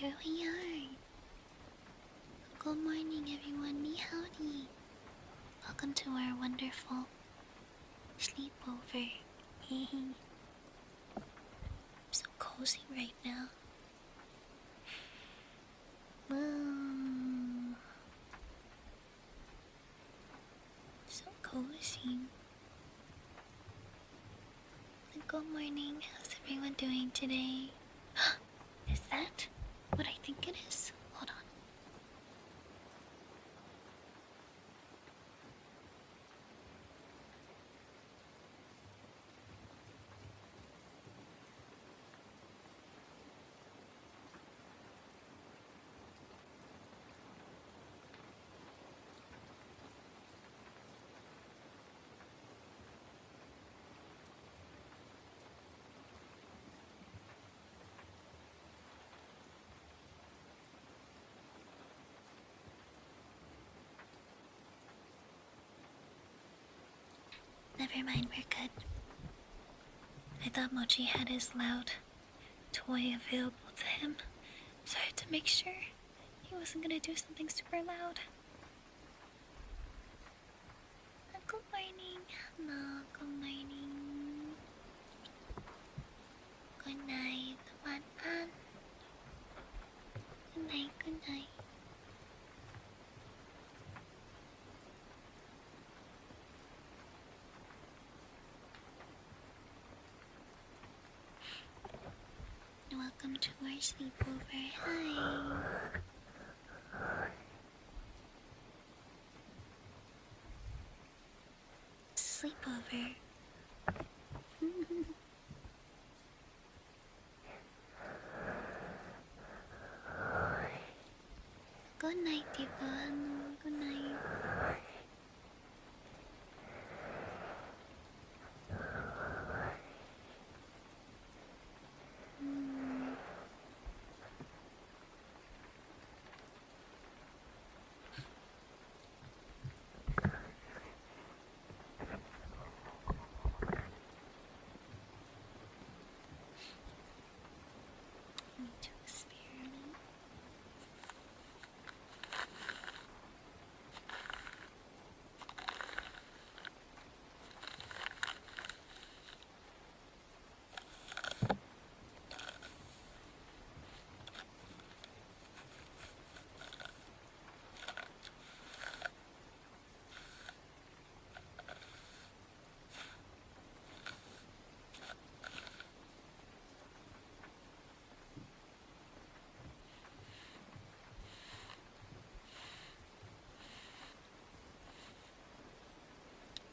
Here we are. Good morning, everyone. Ni howdy. Welcome to our wonderful sleepover. I'm so cozy right now. So cozy. Good morning. How's everyone doing today? Is that what I think it is? Hold on. Never mind, we're good. I thought Mochi had his loud toy available to him, so I had to make sure he wasn't gonna do something super loud. Good morning. Hello, good morning. Good night.晚安. Good night, good night. Welcome to our sleepover. Hi. Sleepover. Good night, Diva. Good night. Me to experiment.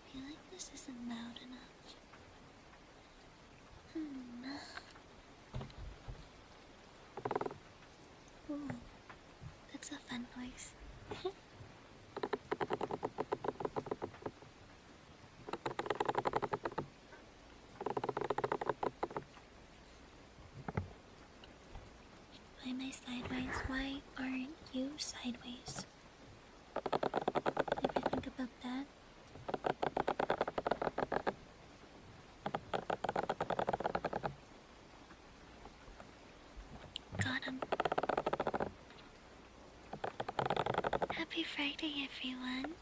I feel like this isn't loud enough. Ooh, that's a fun noise. Why am I sideways? Why aren't you sideways? Ever think about that? Got him. Happy Friday, everyone.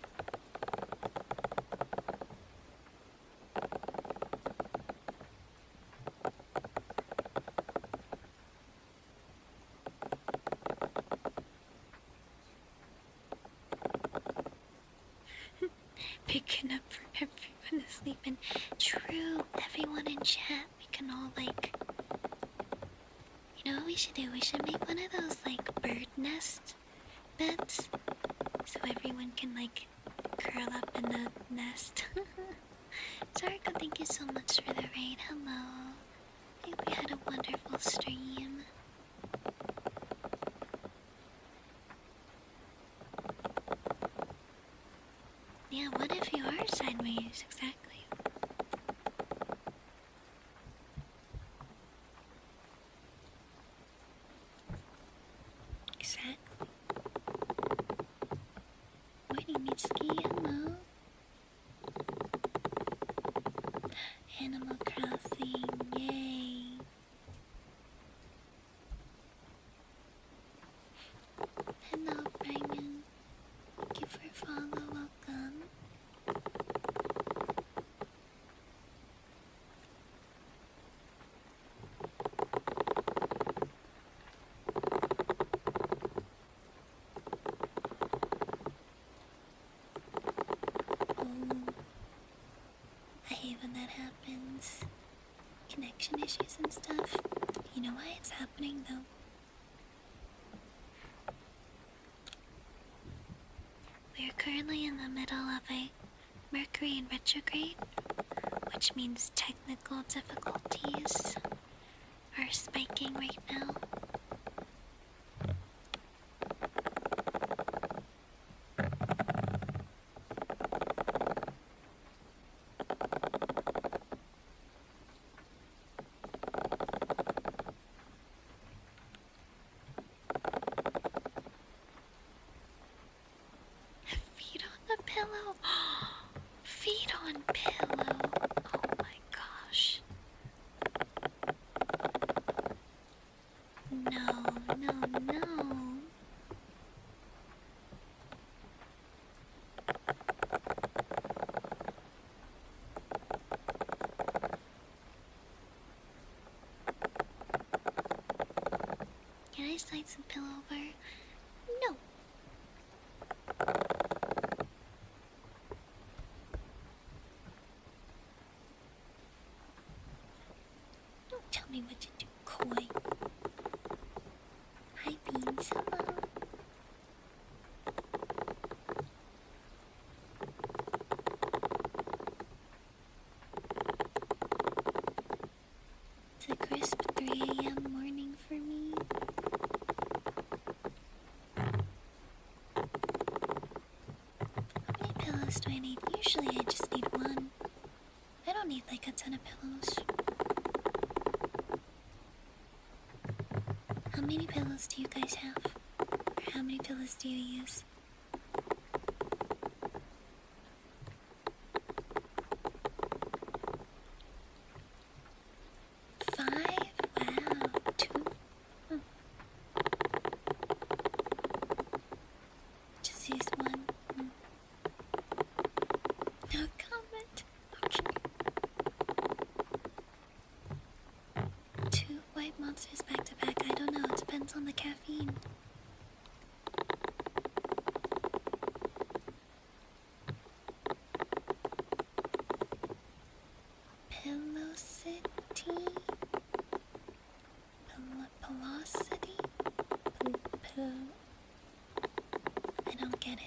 Picking up for everyone to sleep in. True, everyone in chat, we can all like... You know what we should do? We should make one of those like bird nest beds. So everyone can like curl up in the nest. Sarika, thank you so much for the raid. Hello. I hope you had a wonderful stream. Yeah, what if you are sideways? Exactly. Exactly. Morning, Mitsuki. Hello. Animal Crossing. Yay. that happens. Connection issues and stuff. You know why it's happening though? We're currently in the middle of a Mercury in retrograde, which means technical difficulties are spiking right now. Feet on the pillow. Feet on pillow. Oh my gosh. No, no, no. Can I slide some pillow over? No. Don't tell me what to do, Koi. Hi, Beans. Hello. It's a crisp 3 a.m. morning for me. How many pillows do I need? Usually I just need one. I don't need like a ton of pillows. How many pillows do you guys have? Or how many pillows do you use? Five? Wow. Two? Oh. Just use one. No comment. Okay. Two white monsters back to back. I don't know. It depends on the caffeine. Pillosity? Pelosity? I don't get it.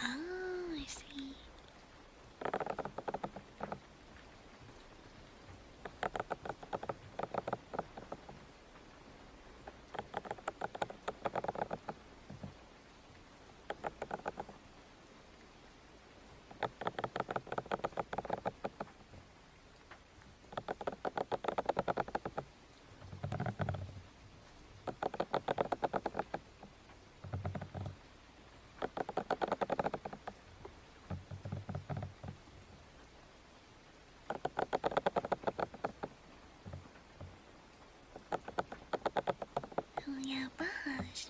Oh, I see. Oh yeah, Bash.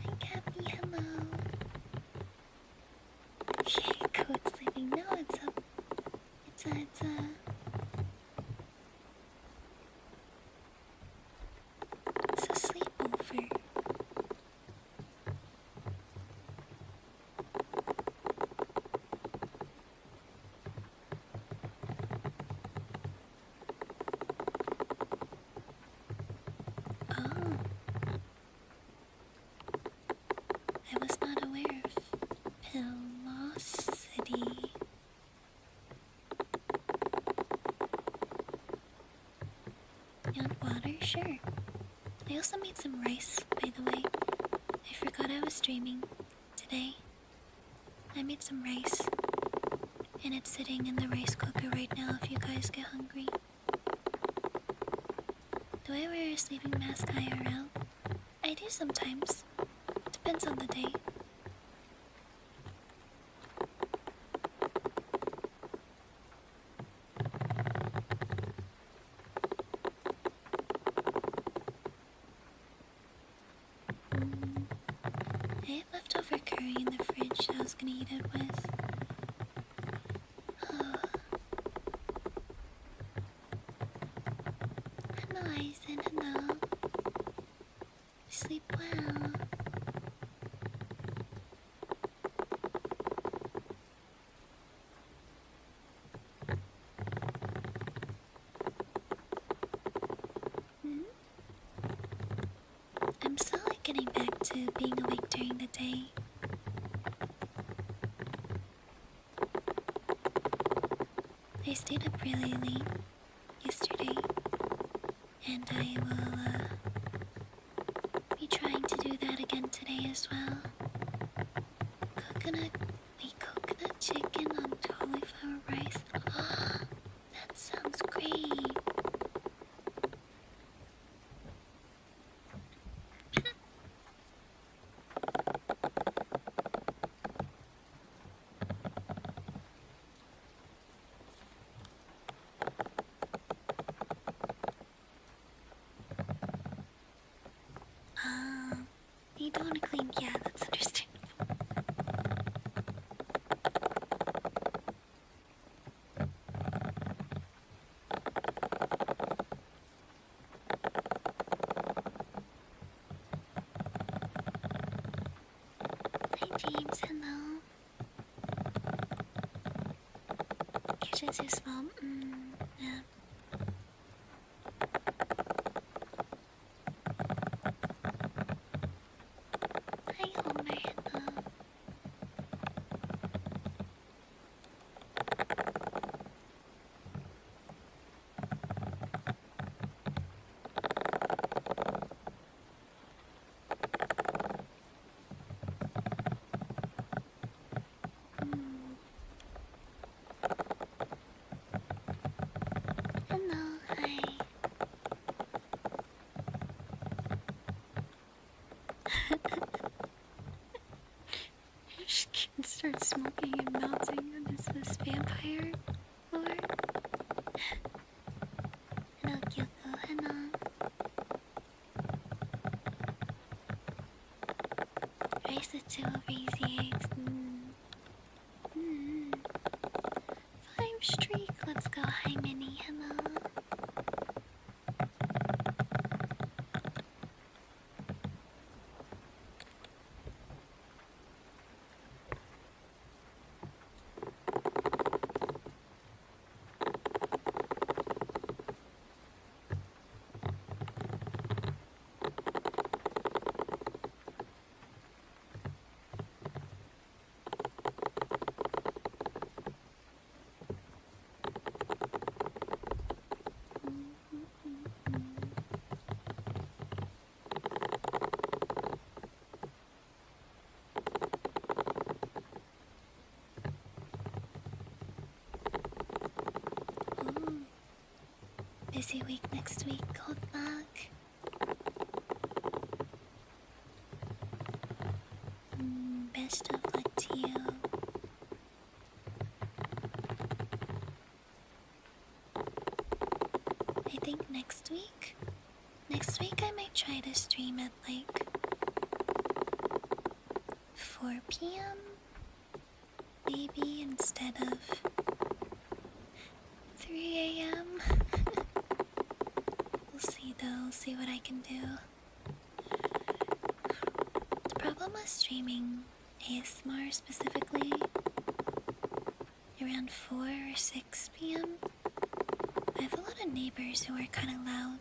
Hi, Cappy. Hello. Okay, go sleeping. No, it's a sleepover. Oh. I was not aware of pilosity. You want water? Sure. I also made some rice, by the way. I forgot I was streaming today. I made some rice, and it's sitting in the rice cooker right now if you guys get hungry. Do I wear a sleeping mask IRL? I do sometimes. Depends on the day. I was gonna eat it with. Hello, Aizen. Hello. Sleep well. I'm slowly getting back to being awake during the day. I stayed up really late yesterday, and I will be trying to do that again today as well. Coconut chicken on cauliflower rice. That sounds great. You don't want to clean? Yeah, that's understandable. Hi, James. Hello. Kitchen's too small. Yeah. Hi, Homer. Hello. Hello. Hi. She can start smoking and melting. What is this, vampire lore? Hello, Kyoko. Hello. Rice with 2 over easy eggs. 5 streak. Let's go. Hi, Minnie. Hello. Ooh. Busy week next week. Good luck. Best of luck to you. I think next week I might try to stream at like 4 p.m. maybe instead of 3 a.m. We'll see though, we'll see what I can do. The problem with streaming ASMR specifically around 4 or 6 p.m. I have a lot of neighbors who are kind of loud,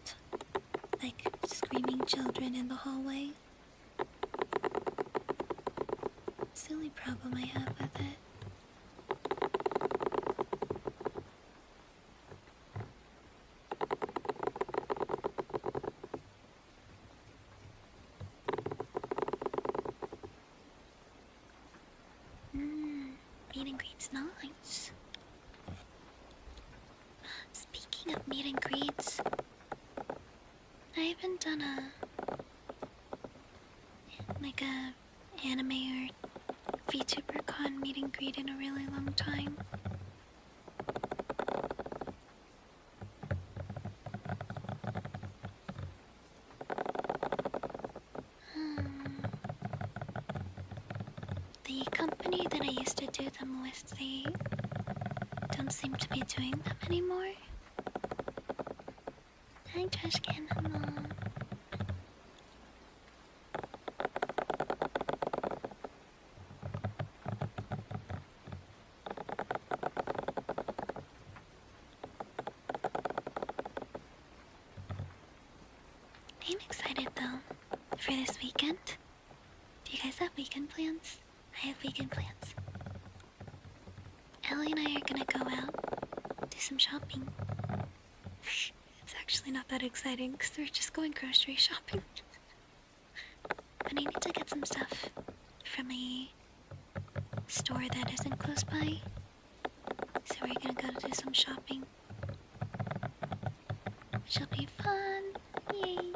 like screaming children in the hallway. It's the only problem I have with it. Meet and greet's nice. Speaking of meet and greets, I haven't done a anime or VTuber con meet and greet in a really long time. The company that used to do them with, they don't seem to be doing them anymore. Hi, trash can, hello. I'm excited though for this weekend. Do you guys have weekend plans? I have weekend plans. Ellie and I are gonna go out, do some shopping. It's actually not that exciting because we're just going grocery shopping. But I need to get some stuff from a store that isn't close by. So we're gonna go to do some shopping, which will be fun. Yay!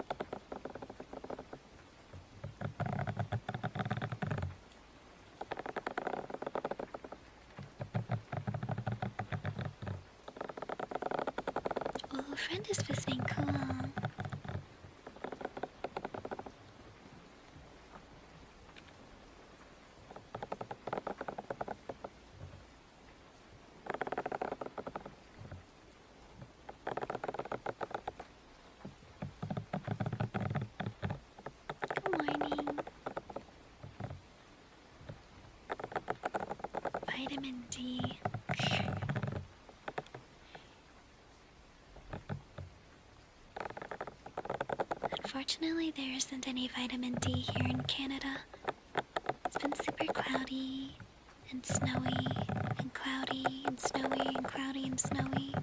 Oh, friend is visiting. Cool. Good morning. Vitamin D. Unfortunately, there isn't any vitamin D here in Canada. It's been super cloudy and snowy and cloudy and snowy and cloudy and snowy.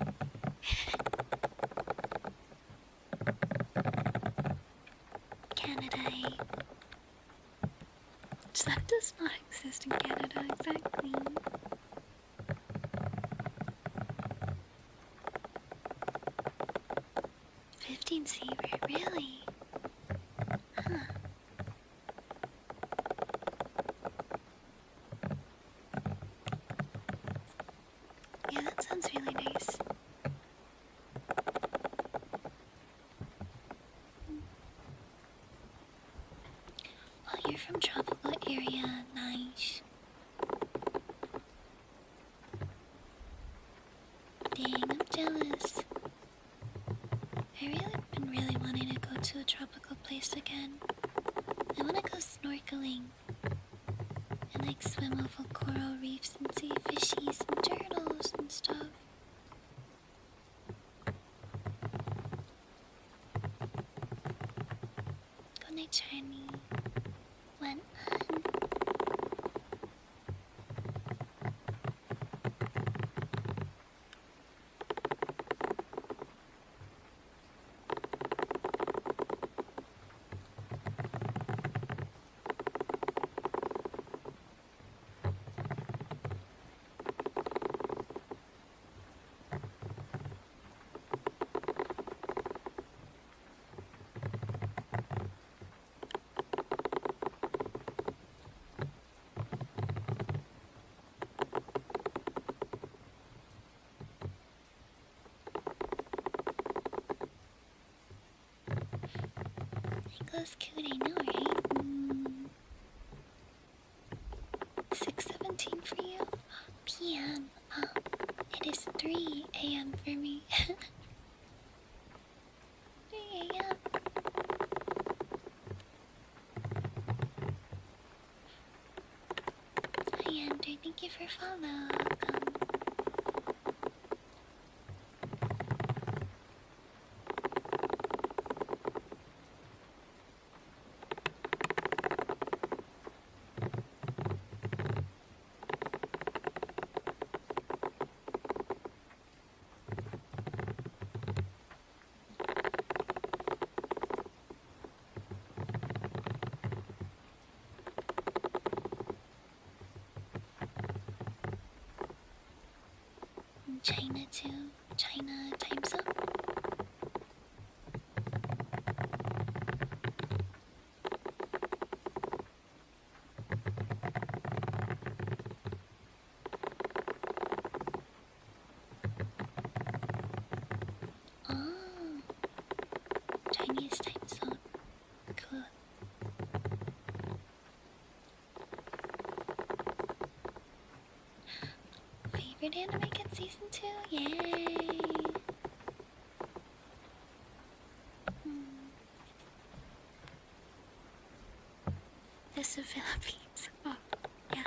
Canada, eh? Sun does not exist in Canada, exactly. $15 really? Huh. Yeah, that sounds really nice. Oh, you're from tropical area. Nice. Dang, I'm jealous. I been really wanting to go to a tropical place again. I want to go snorkeling and like swim over coral reefs and see fishies and turtles and stuff. Good night, Shiny. One on. That's cute, I know, right? 6:17 for you? PM. It is 3 AM for me. 3 AM. Hi, Andrew. Thank you for follow. Welcome. China too. China time zone. Oh, Chinese time zone. Cool. Did anime get season 2? Yay! This is Philippines. Oh, yeah.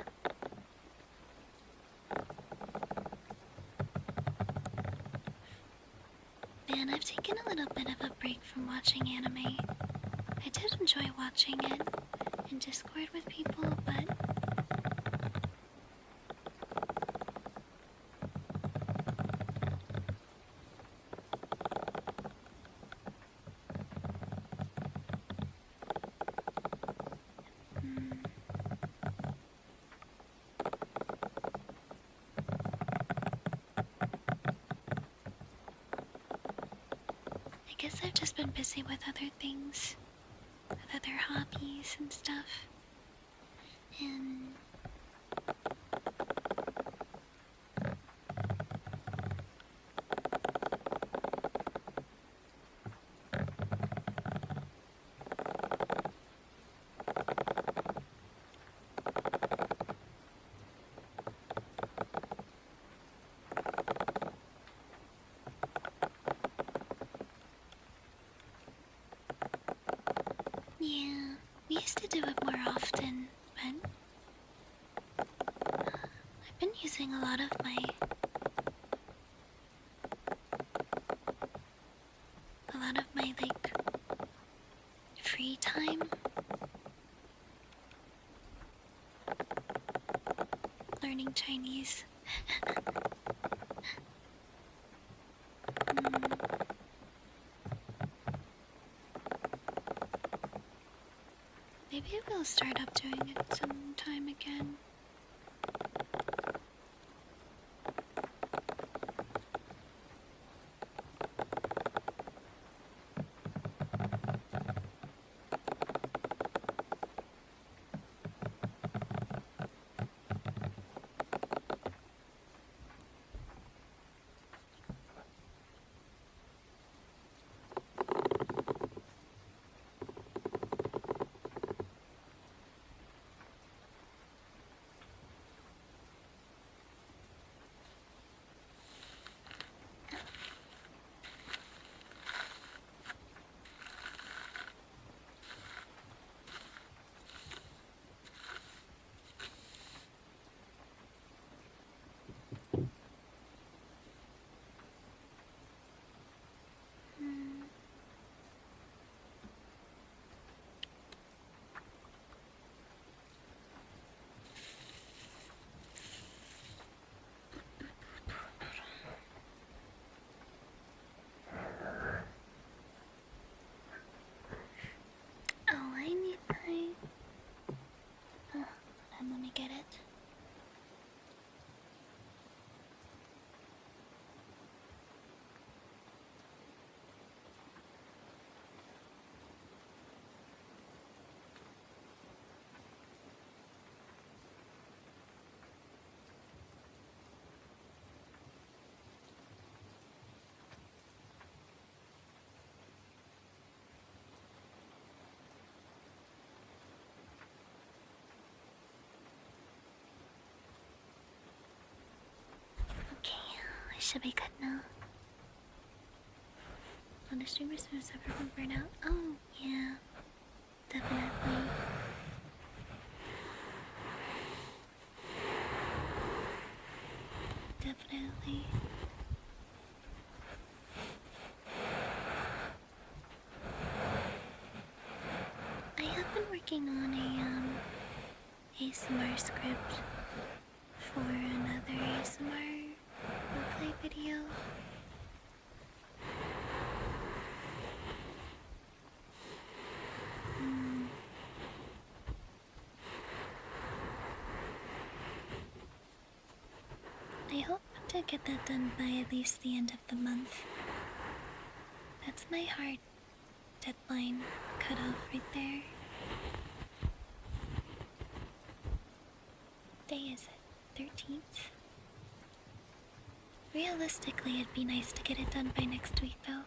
Man, I've taken a little bit of a break from watching anime. I did enjoy watching it in Discord with people, but I guess I've just been busy with other things, with other hobbies and stuff. And yeah, we used to do it more often, but I've been using a lot of my like free time learning Chinese. Maybe we'll start up doing it sometime again. Oh, I need my... Oh, I'm gonna get it. Okay, I should be good now. On the streamers who suffer from burnout? Oh, yeah. Definitely. Definitely. I have been working on a ASMR script for another ASMR roleplay video. I hope to get that done by at least the end of the month. That's my hard deadline cut off right there. Day is it? 13th? Realistically, it'd be nice to get it done by next week though.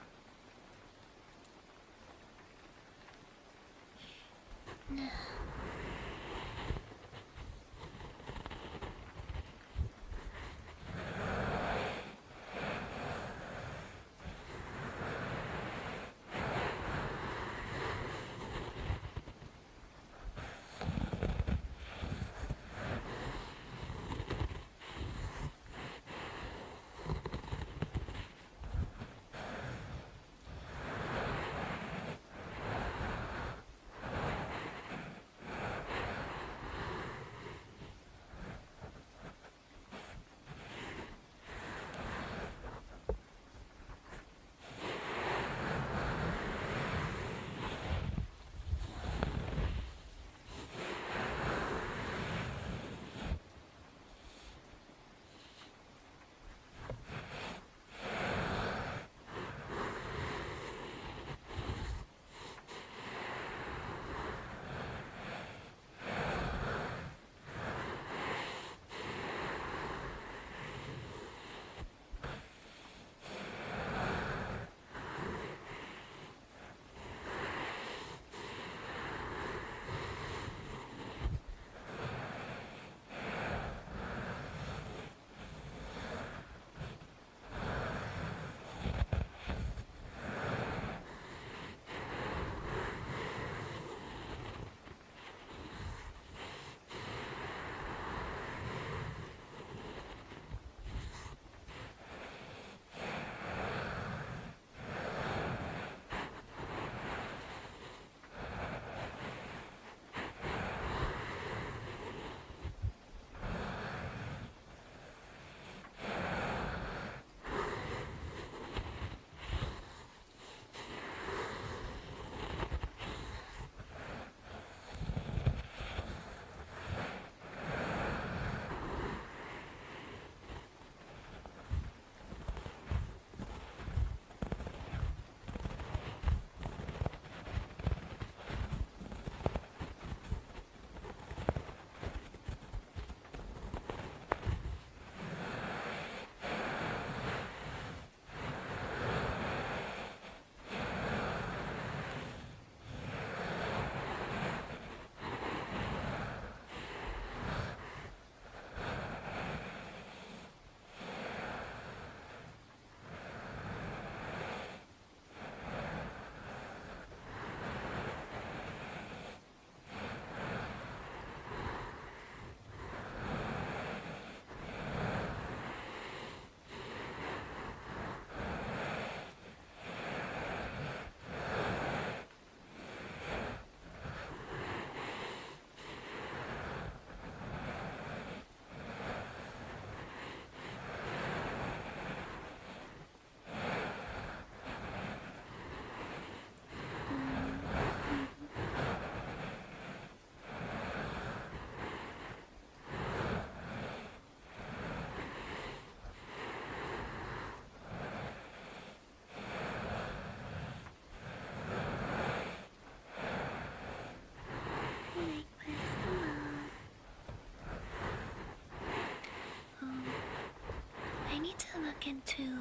look into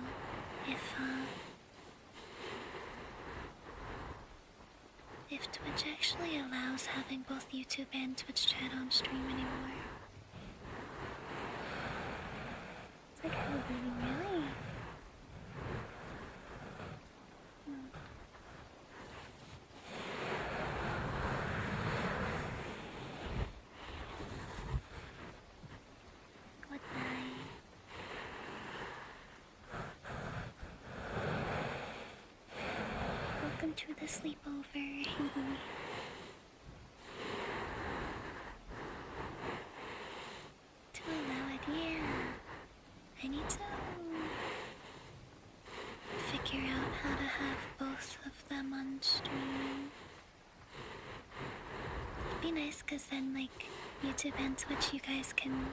if Twitch actually allows having both YouTube and Twitch chat on stream anymore. It's like, oh, really? Good night. Welcome to the sleepover. To allow it, yeah. I need to figure out how to have both of them on stream. It'd be nice because then, like, YouTube and Twitch, you guys can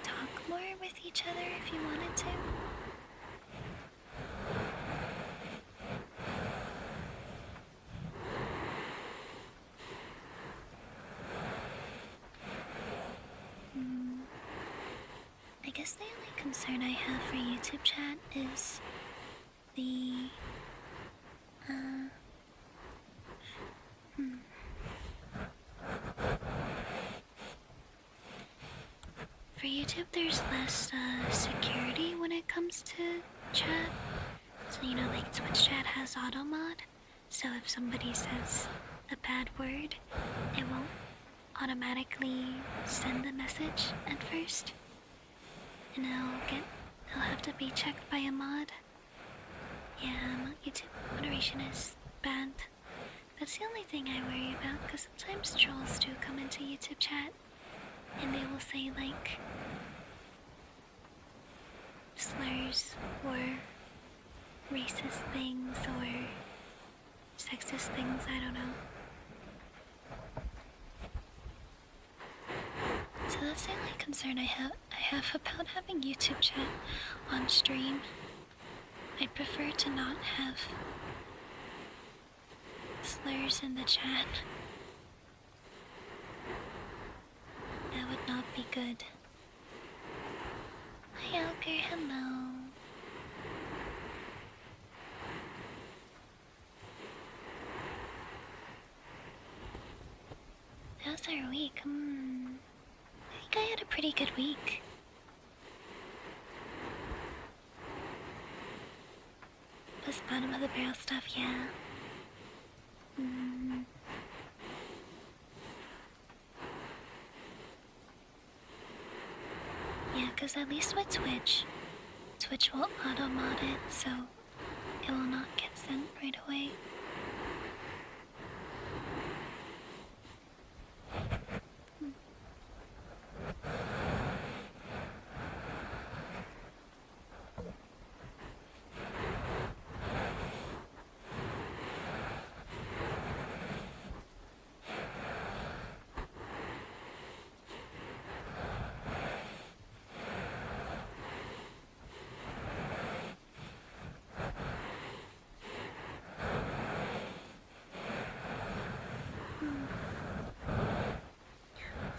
talk more with each other if you wanted to. I guess the only concern I have for YouTube chat is the for YouTube, there's less security when it comes to chat. So, you know, like Twitch chat has auto mod, so if somebody says a bad word, it won't automatically send the message at first. And it'll have to be checked by a mod. Yeah, YouTube moderation is bad. That's the only thing I worry about, because sometimes trolls do come into YouTube chat and they will say like slurs or racist things or sexist things, I don't know. So that's the only concern I have about having YouTube chat on stream. I'd prefer to not have slurs in the chat. That would not be good. Hi Alger, hello. How's our week? I think I had a pretty good week. This bottom of the barrel stuff, yeah. Yeah, because at least with Twitch will auto-mod it, so it will not get sent right away.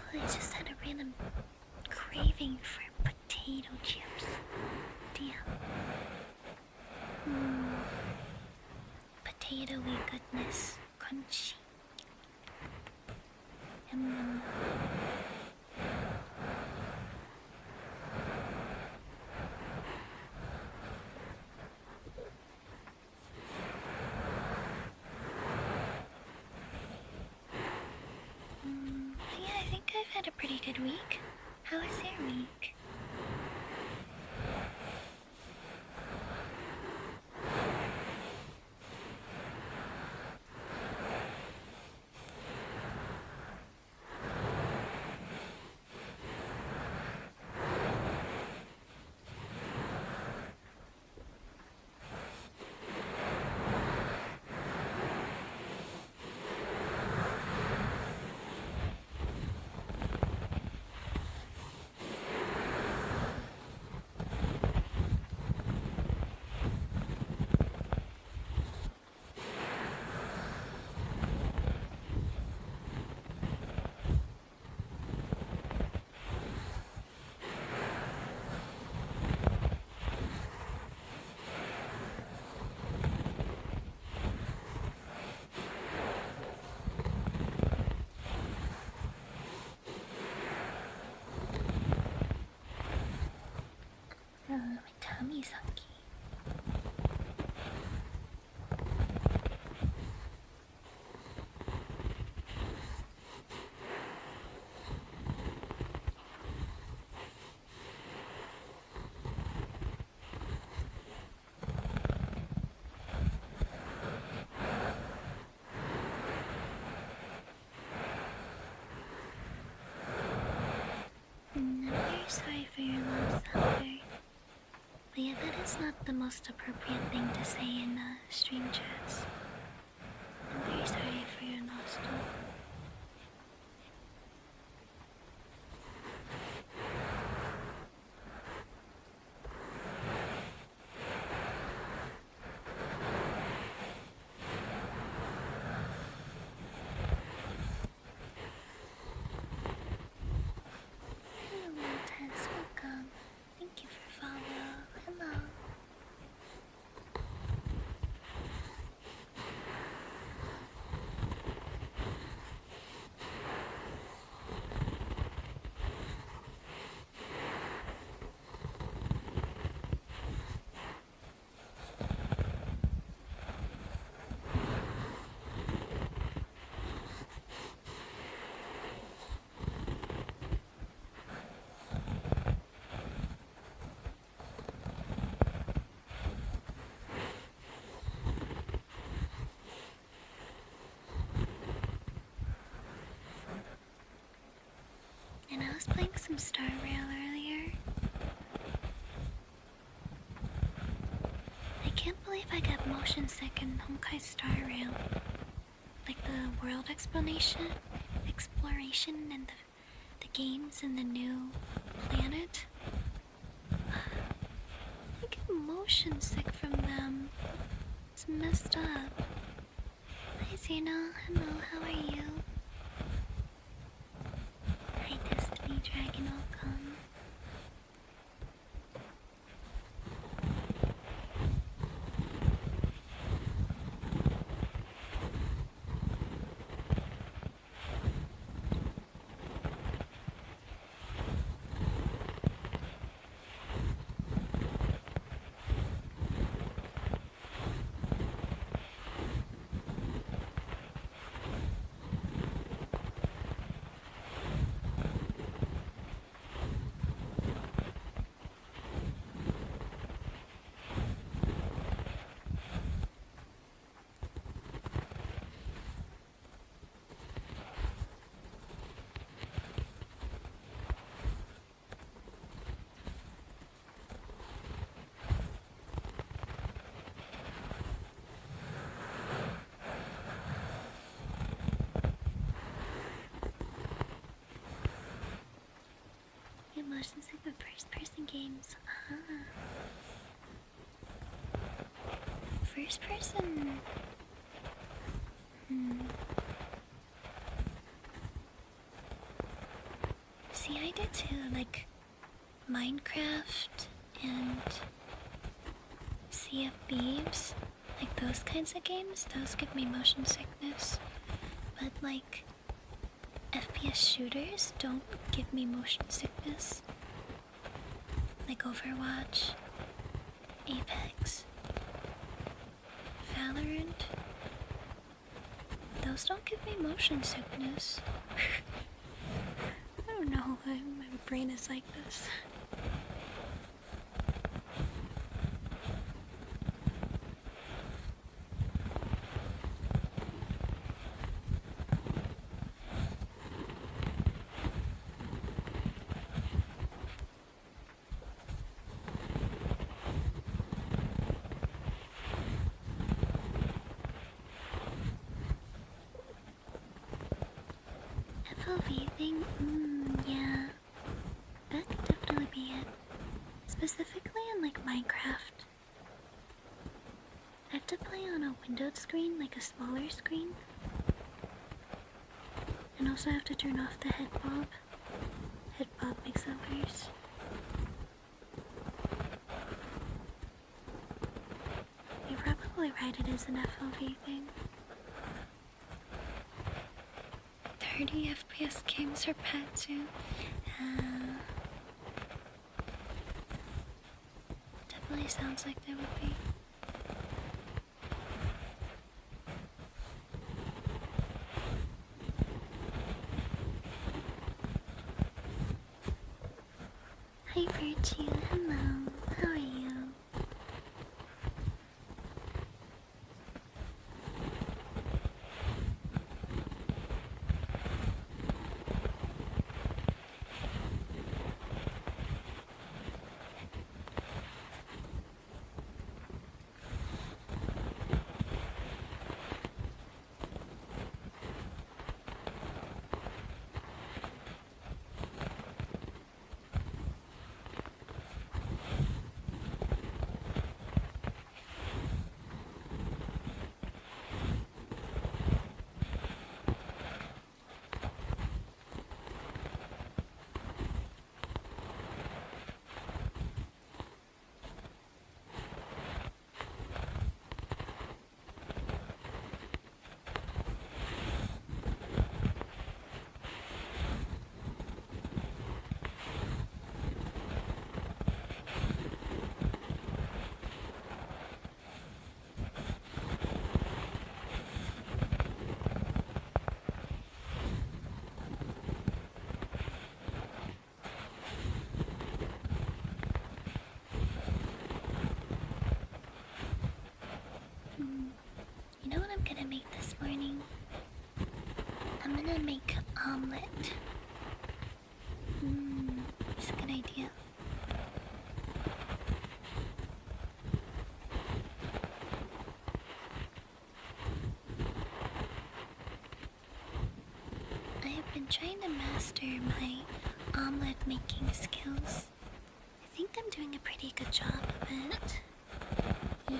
I just had a random craving for potato chips. Damn. Potatoey goodness. Crunchy. Yeah, I think I've had a pretty good week. How was your week? the most appropriate thing to say in stream chats. I'm very sorry for your loss, though. Hello, Tess. Welcome. Thank you for following. Hello. And I was playing some Star Rail earlier. I can't believe I got motion sick in Honkai Star Rail. Like the world exploration and the games and the new planet. I get motion sick from them. It's messed up. Hi Zeno, hello, how are you? Hi Destiny Dragon, welcome. Motion sick of first-person games. First-person. See, I did too. Like Minecraft and Sea of Thieves, like those kinds of games. Those give me motion sickness. But like FPS shooters don't give me motion sickness. Like Overwatch, Apex, Valorant. Those don't give me motion sickness. I don't know why my brain is like this. FOV thing? Yeah. That could definitely be it. Specifically in like Minecraft. I have to play on a windowed screen, like a smaller screen. And also have to turn off the head bob. Head bob makes it worse. You're probably right, it is an FOV thing. 30 FPS games are bad too. Definitely sounds like they would be. Hi Virtue, hello. How are you? morning. I'm gonna make omelet. It's a good idea. I have been trying to master my omelet making skills. I think I'm doing a pretty good job of it. Yeah.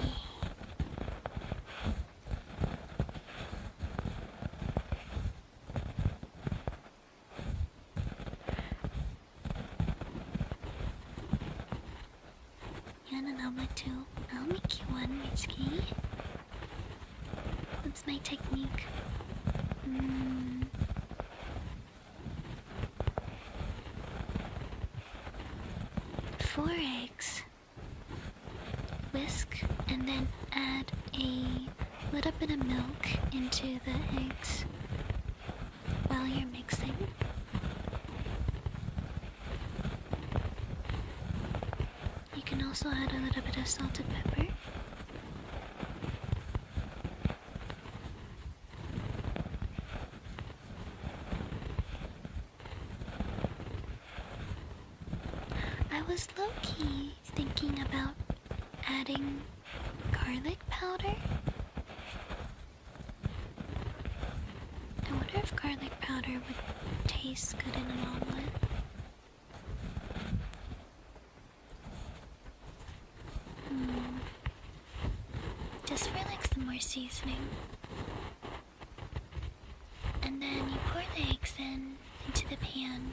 You want an omelet too? I'll make you one, Mitsuki. What's my technique? 4 eggs. Whisk and then add a little bit of milk into the eggs while you're mixing. You can also add a little bit of salted pepper. I was low-key thinking about adding garlic powder. I wonder if garlic powder would taste good in an omelet. Just for like some more seasoning. And then you pour the eggs into the pan.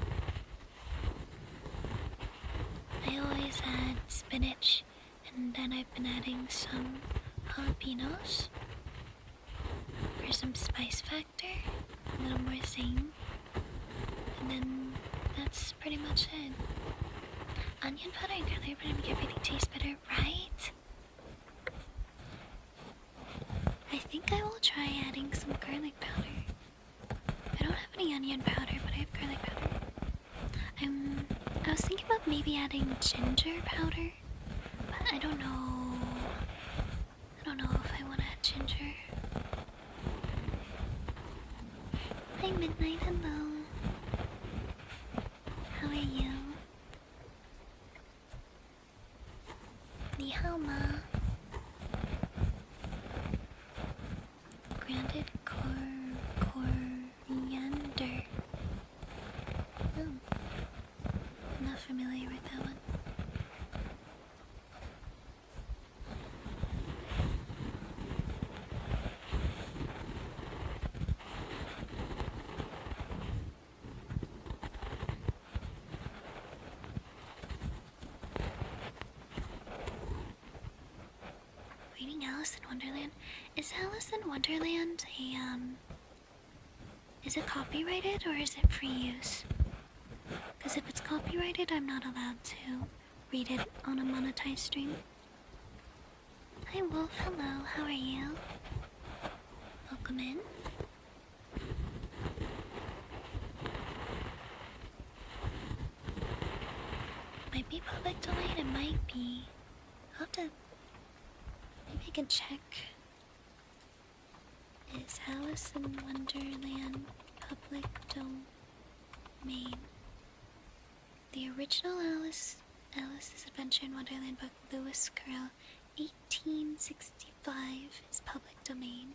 I always add spinach, and then I've been adding some jalapenos for some spice factor, a little more zing, and then that's pretty much it. Onion powder and garlic powder make everything taste better, right? I think I will try adding some garlic powder. I don't have any onion powder, but I have garlic powder. I was thinking about maybe adding ginger powder, but I don't know. I don't know if I want to add ginger. Hi Midnight, hello. How are you? Ni hao ma. Grounded coriander. Oh. I'm not familiar with that one. Reading Alice in Wonderland. Is Alice in Wonderland is it copyrighted or is it free use? Because if it's copyrighted, I'm not allowed to read it on a monetized stream. Hi Wolf, hello, how are you? Welcome in. Might be public domain, it might be. I'll have to... maybe I can check. Is Alice in Wonderland public domain? The original Alice's Adventure in Wonderland book, Lewis Carroll, 1865, is public domain.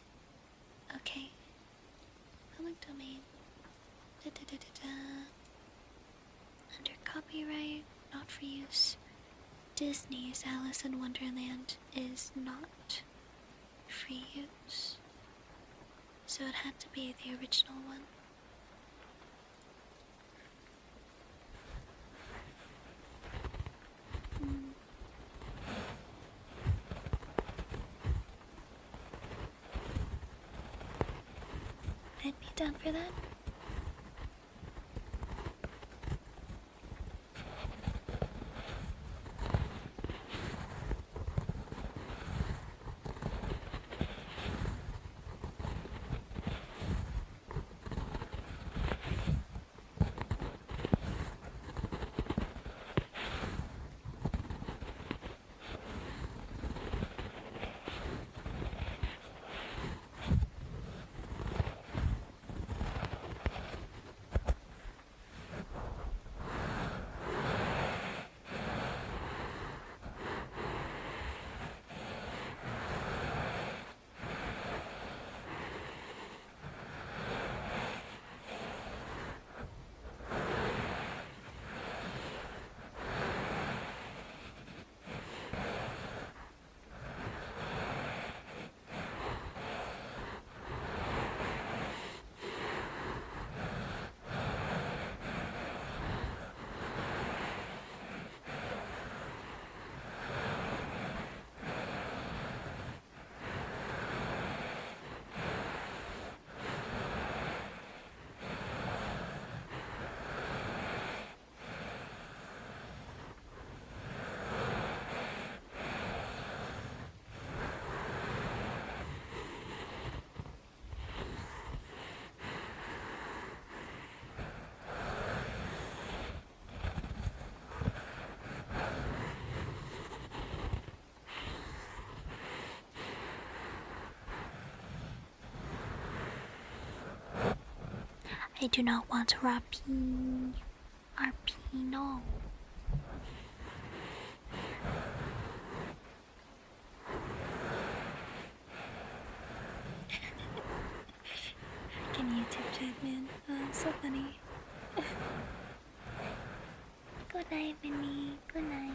Okay. Public domain. Under copyright, not for use. Disney's Alice in Wonderland is not free use. So it had to be the original one. I'd be down for that. I do not want rapine. Arpino. Freaking YouTube chat, man. Oh, so funny. Good night, Vinny. Good night.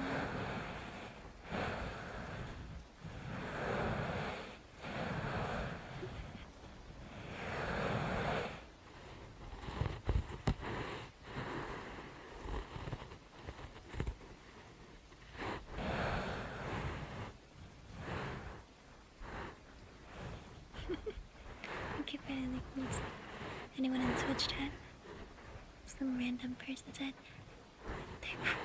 Thank you for the links. Anyone in Twitch chat? Some random person said they put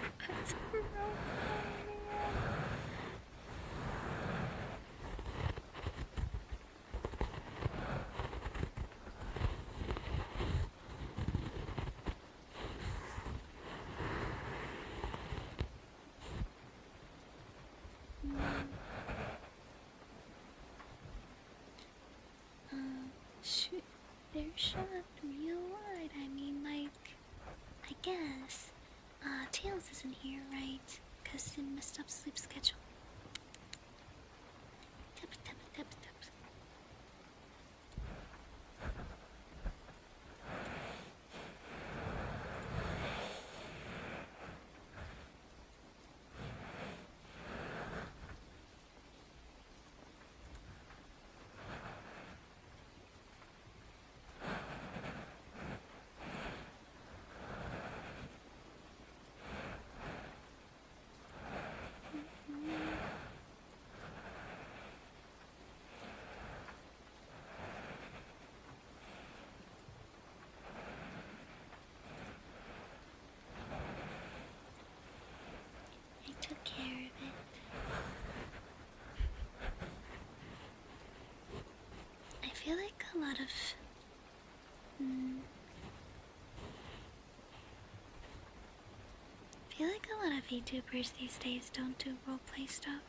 shoot, they're shot real wide. I mean, like, I guess. Tails isn't here, right? Because he messed up sleep schedule. Tap, tap, tap, tap. I took care of it. I feel like a lot of I feel like a lot of VTubers these days don't do roleplay stuff.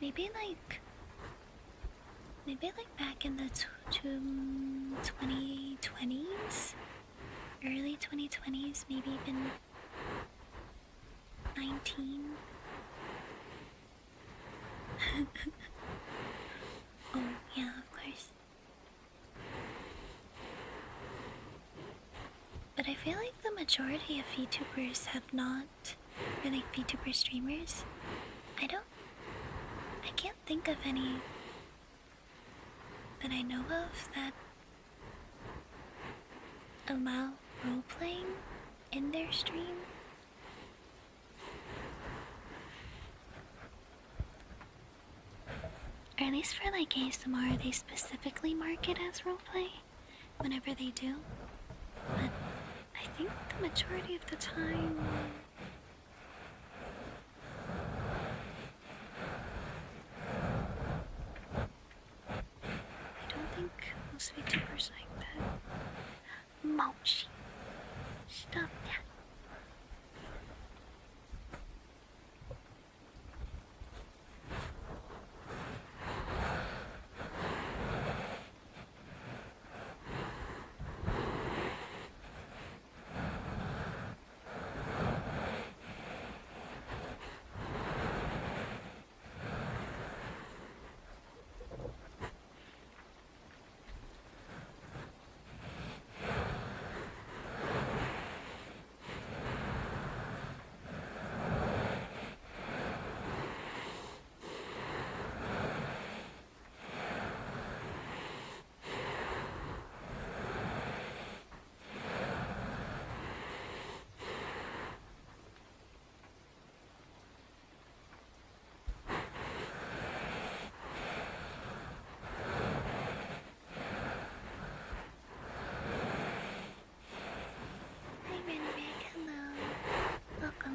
Maybe like back in the 2020s, early 2020s, maybe even 19. Oh yeah, of course. But I feel like the majority of VTubers have not, or like VTuber streamers, I can't think of any that I know of that allow role-playing in their stream. Or at least for like ASMR, they specifically mark it as roleplay whenever they do. But I think the majority of the time, I don't think most VTubers like that. Mochi. Stop that.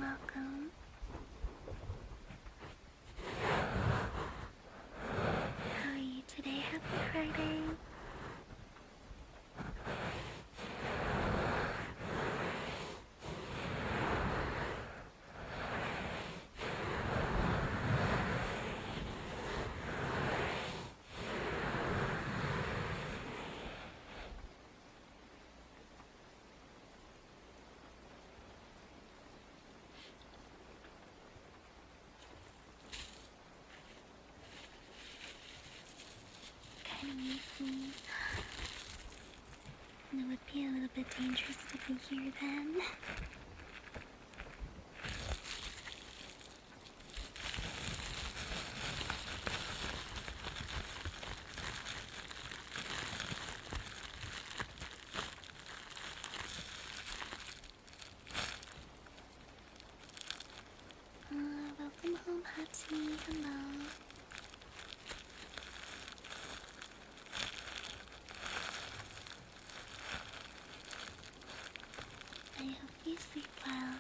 Welcome. How are you today? Happy Friday. me. And it would be a little bit dangerous to be here then. Welcome home, Hatsumi. Hello. I hope you sleep well.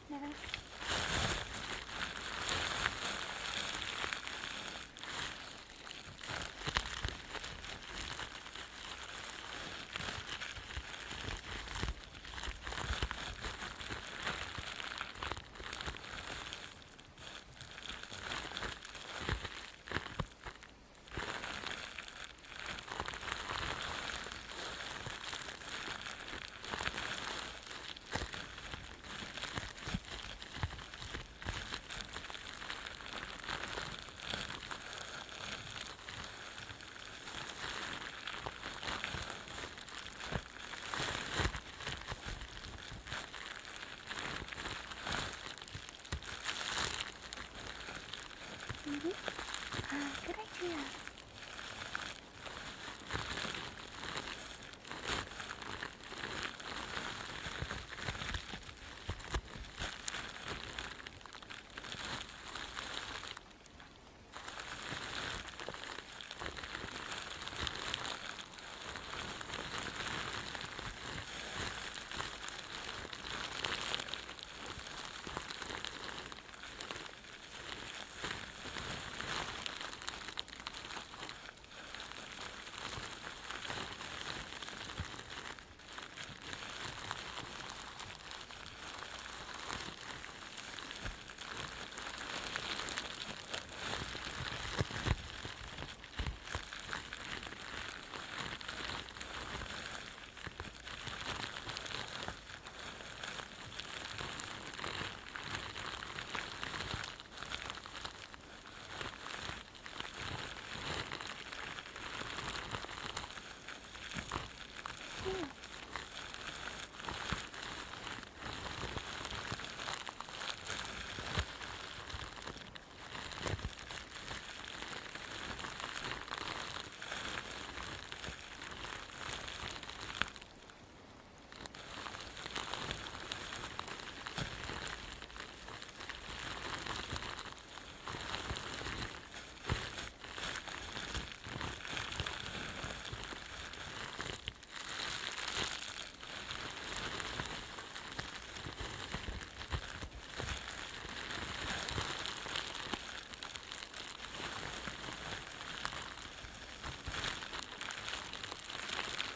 Never. Good idea.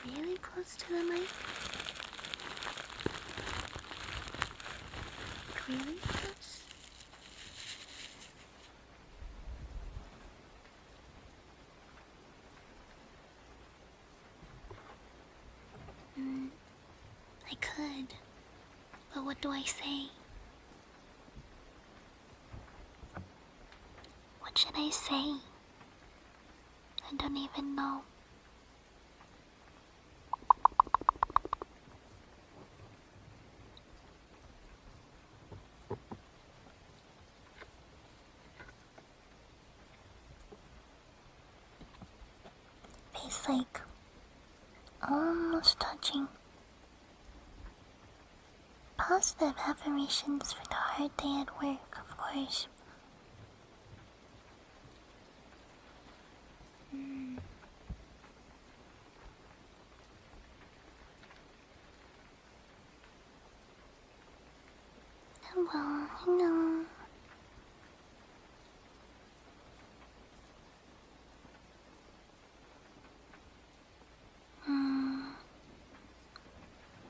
Really close to the mic? Really close? I could. But what do I say? What should I say? I don't even know. Face like almost touching. Positive affirmations for the hard day at work, of course. Well, you know.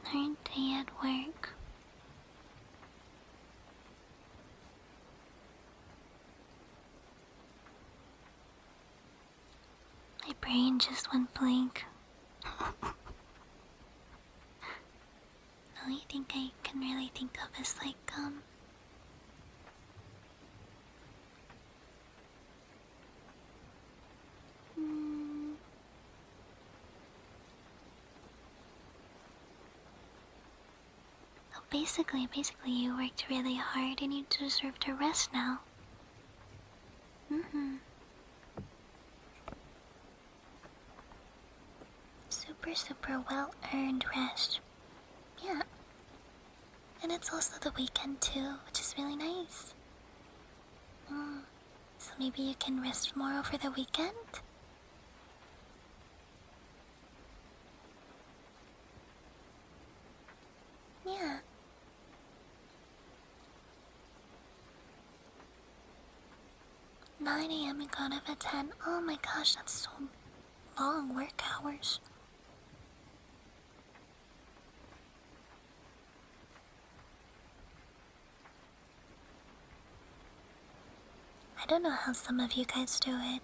Hard day at work. brain just went blank. The only thing I can really think of is like, oh, basically, you worked really hard and you deserve to rest now. Super well-earned rest. Yeah. And it's also the weekend too, which is really nice. So maybe you can rest more over the weekend? Yeah. "9 a.m. and got up at 10. Oh my gosh, that's so long work hours. I don't know how some of you guys do it.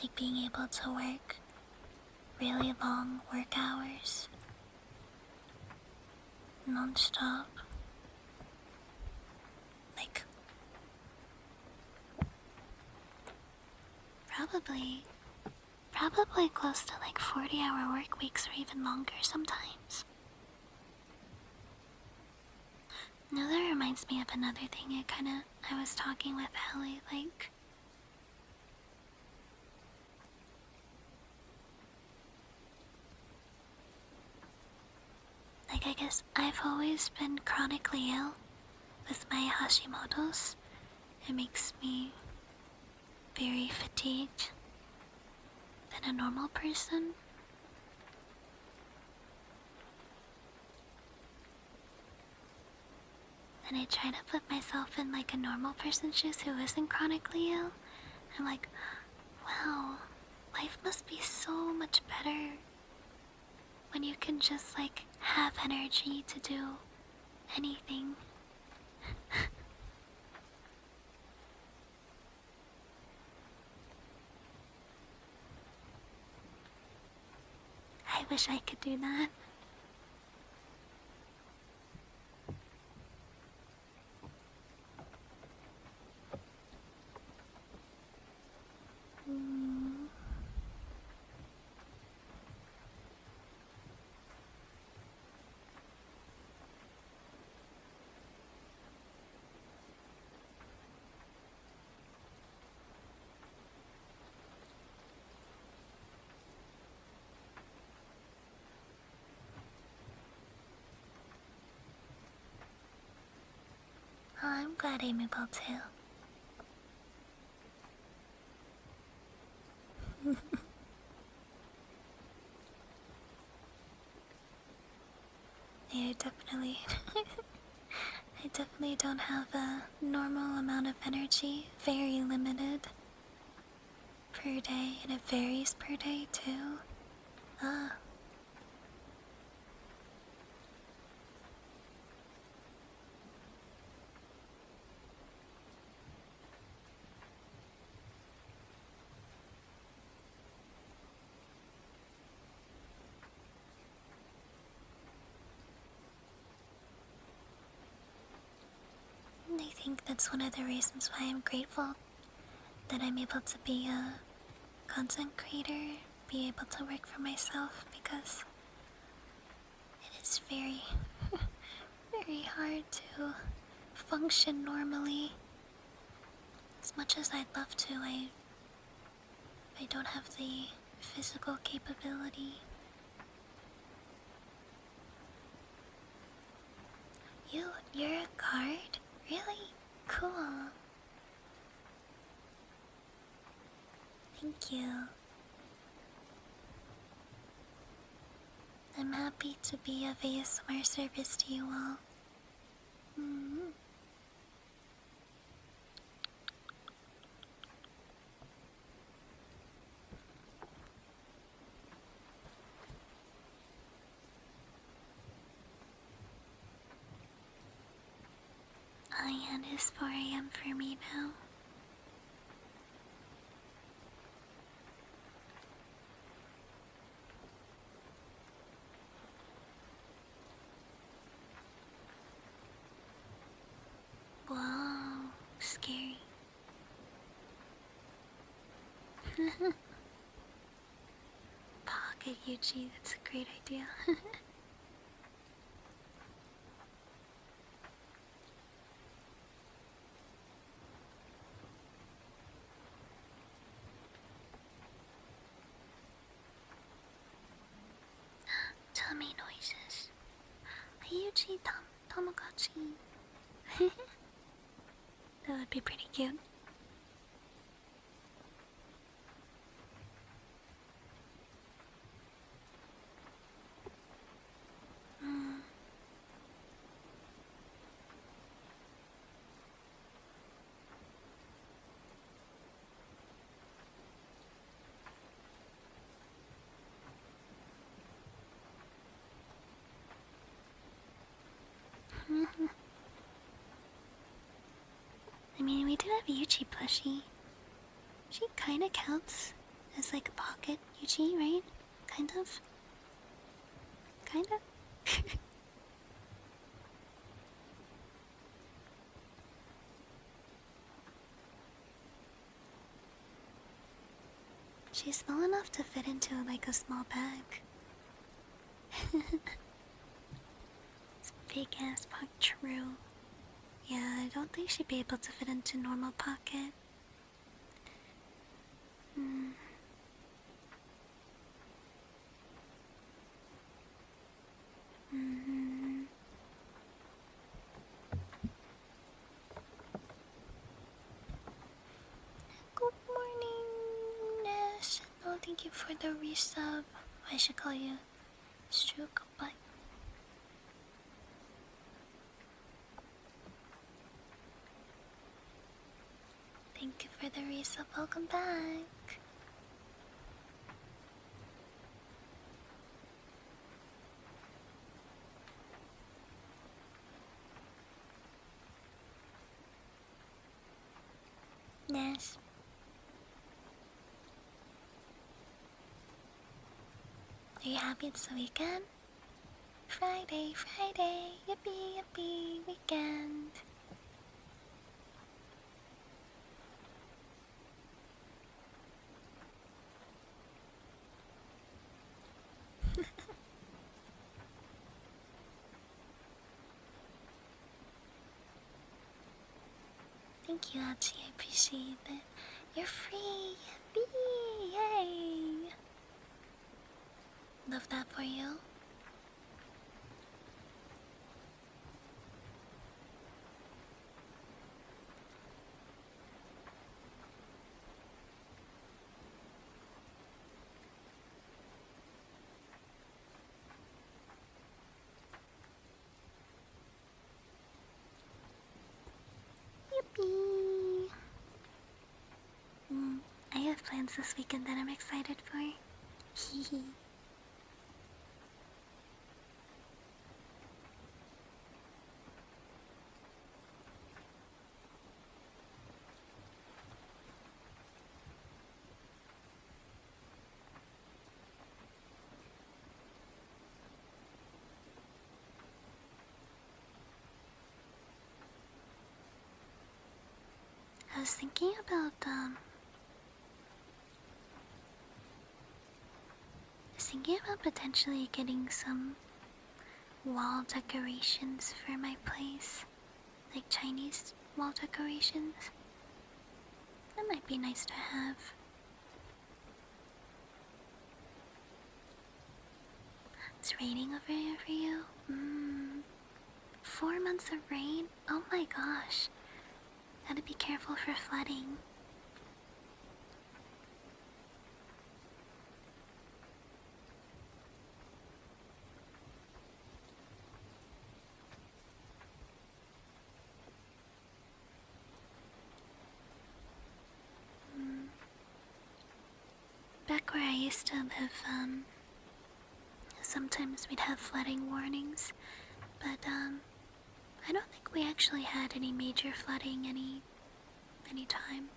Like being able to work really long work hours. Non-stop. Like, probably close to like 40-hour work weeks or even longer sometimes. Now that reminds me of another thing I was talking with Ellie, like, I guess I've always been chronically ill with my Hashimoto's. It makes me very fatigued than a normal person. And I try to put myself in like a normal person's shoes who isn't chronically ill. I'm like, wow, life must be so much better when you can just like have energy to do anything. I wish I could do that. Oh, I'm glad I'm able to. Yeah, definitely. I definitely don't have a normal amount of energy. Very limited per day, and it varies per day too. Ah. And I think that's one of the reasons why I'm grateful that I'm able to be a content creator, be able to work for myself, because it is very, very hard to function normally. As much as I'd love to, I don't have the physical capability. You're a guard? Really? Cool. Thank you. I'm happy to be of ASMR service to you all. And it's 4 a.m. for me now. scary. Pocket Yuchi, that's a great idea. Tummy noises. A Yuchi Tamagotchi. That would be pretty cute. Mm. I mean, we do have a Yuchi plushie. She kinda counts as like a pocket Yuchi, right? Kind of. Kinda. She's small enough to fit into like a small bag. It's big ass pocket. True. Yeah, I don't think she'd be able to fit into normal pocket. Hmm. Mm-hmm. Good morning, Ness. Oh, thank you for the resub. I should call you Stroke. Bye. Thank you for the resub. Welcome back. Ness. Are you happy it's the weekend? Friday, Friday, yippee, yippee, weekend. Thank you, Hachi, I appreciate it. You're free, yippee, yay. Love that for you. Yippee! I have plans this weekend that I'm excited for. Hehe. I was thinking about potentially getting some wall decorations for my place, like Chinese wall decorations. That might be nice to have. It's raining over here for you? 4 months of rain? Oh my gosh. Gotta be careful for flooding. Back where I used to live, sometimes we'd have flooding warnings, but I don't think we actually had any major flooding any time.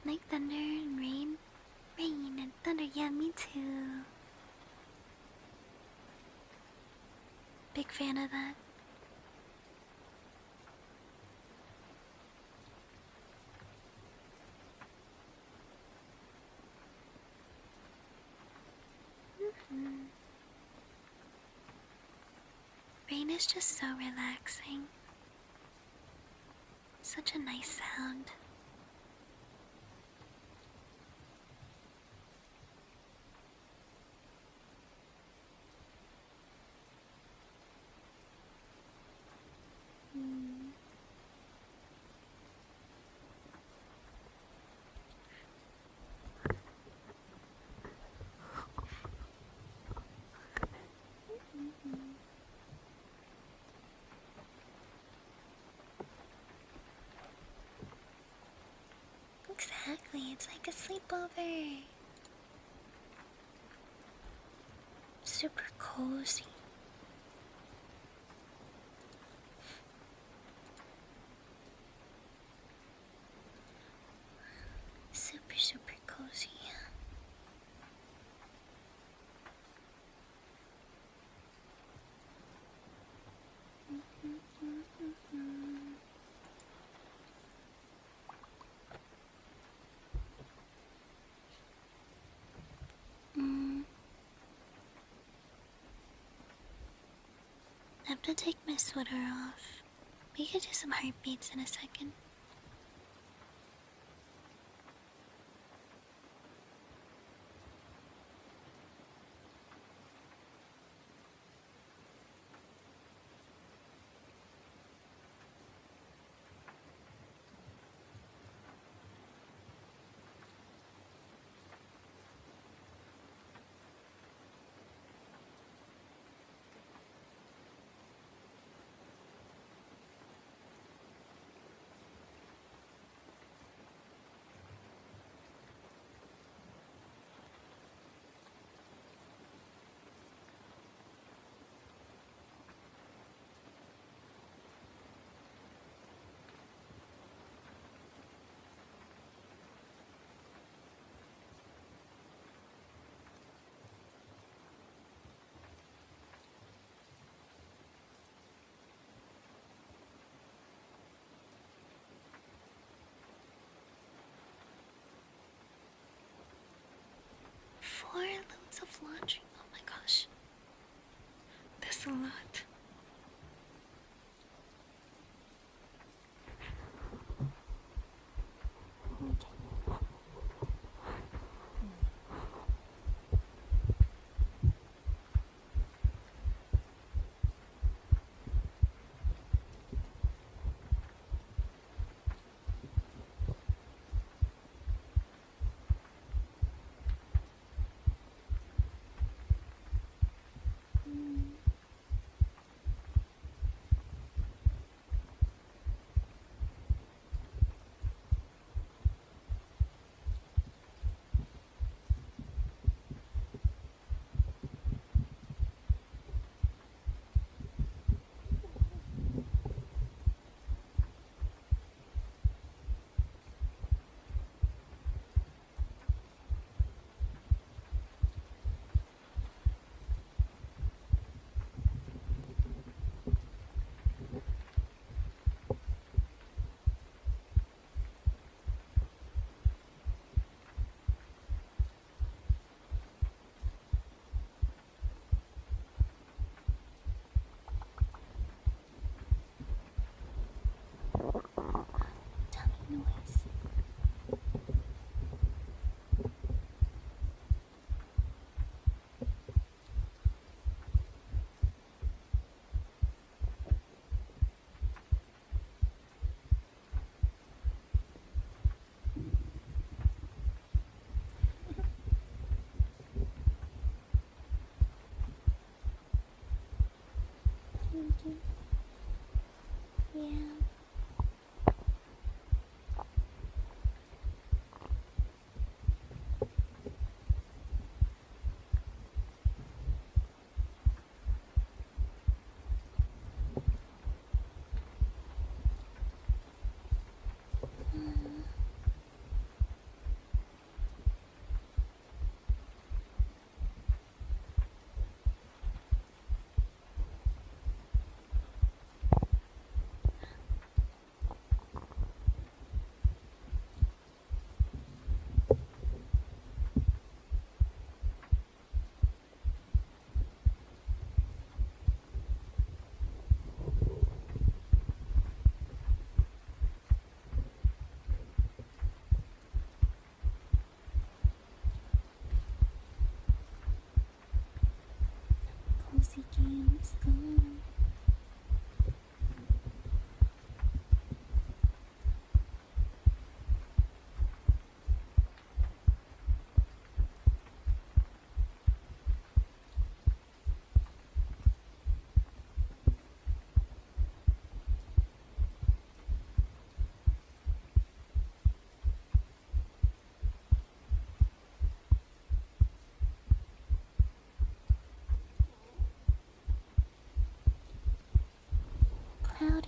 Like thunder and rain. Rain and thunder, yeah, me too. Big fan of that. is just so relaxing. Such a nice sound. Exactly, it's like a sleepover. Super cozy. Super, super cozy. I have to take my sweater off. We could do some heartbeats in a second.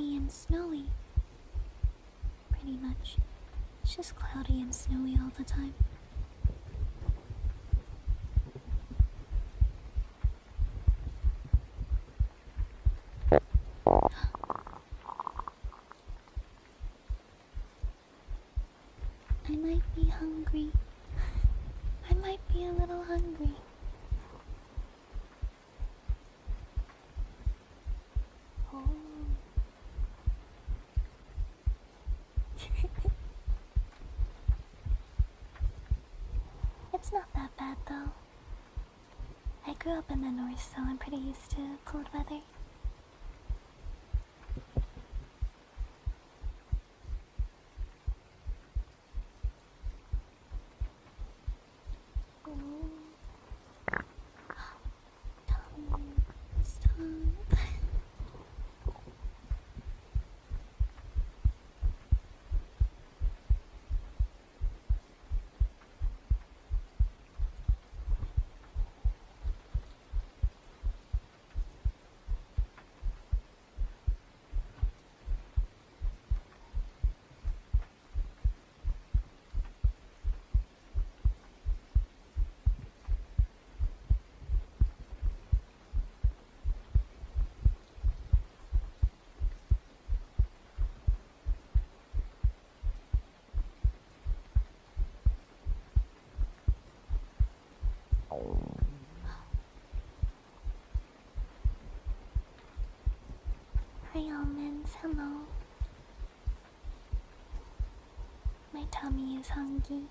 cloudy and snowy. Pretty much. It's just cloudy and snowy all the time. I might be hungry. I might be a little hungry. Oh. It's not that bad though. I grew up in the north, so I'm pretty used to cold weather. Hi almonds, hello. My tummy is hungry.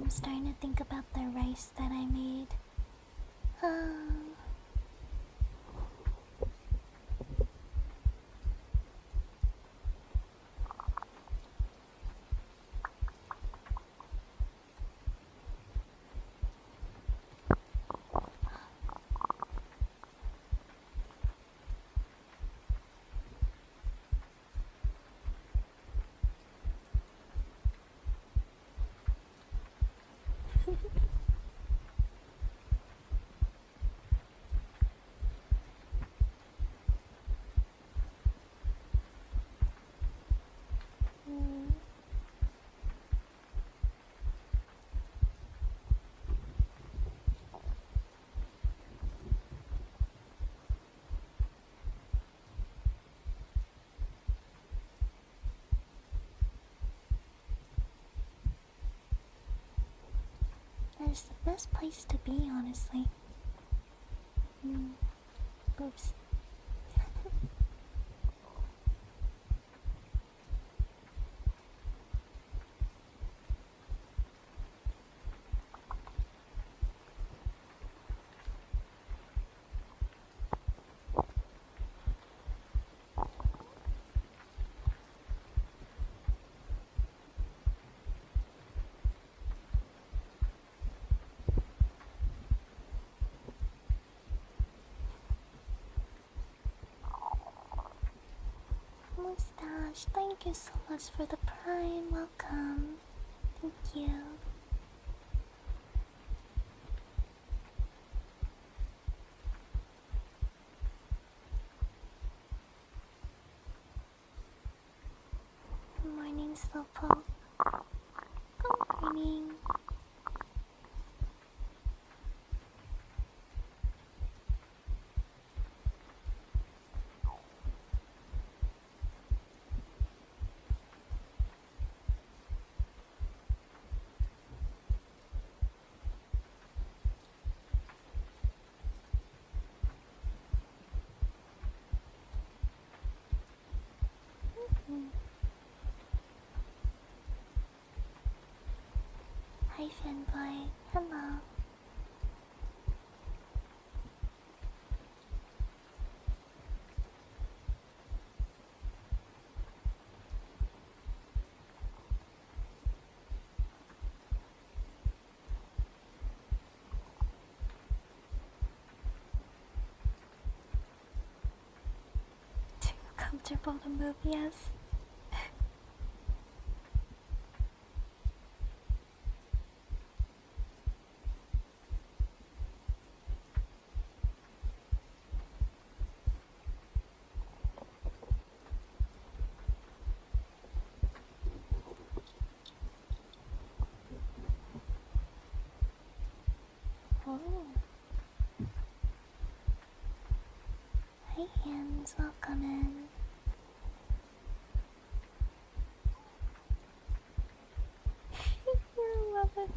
I'm starting to think about the rice that I made. It's the best place to be, honestly. Oops. Mustache, thank you so much for the prime. Welcome. Thank you. Good morning, Slowpoke. Good morning. Hi, Fanboy. Hello. Too comfortable to move, yes. friends, welcome in. You're 11.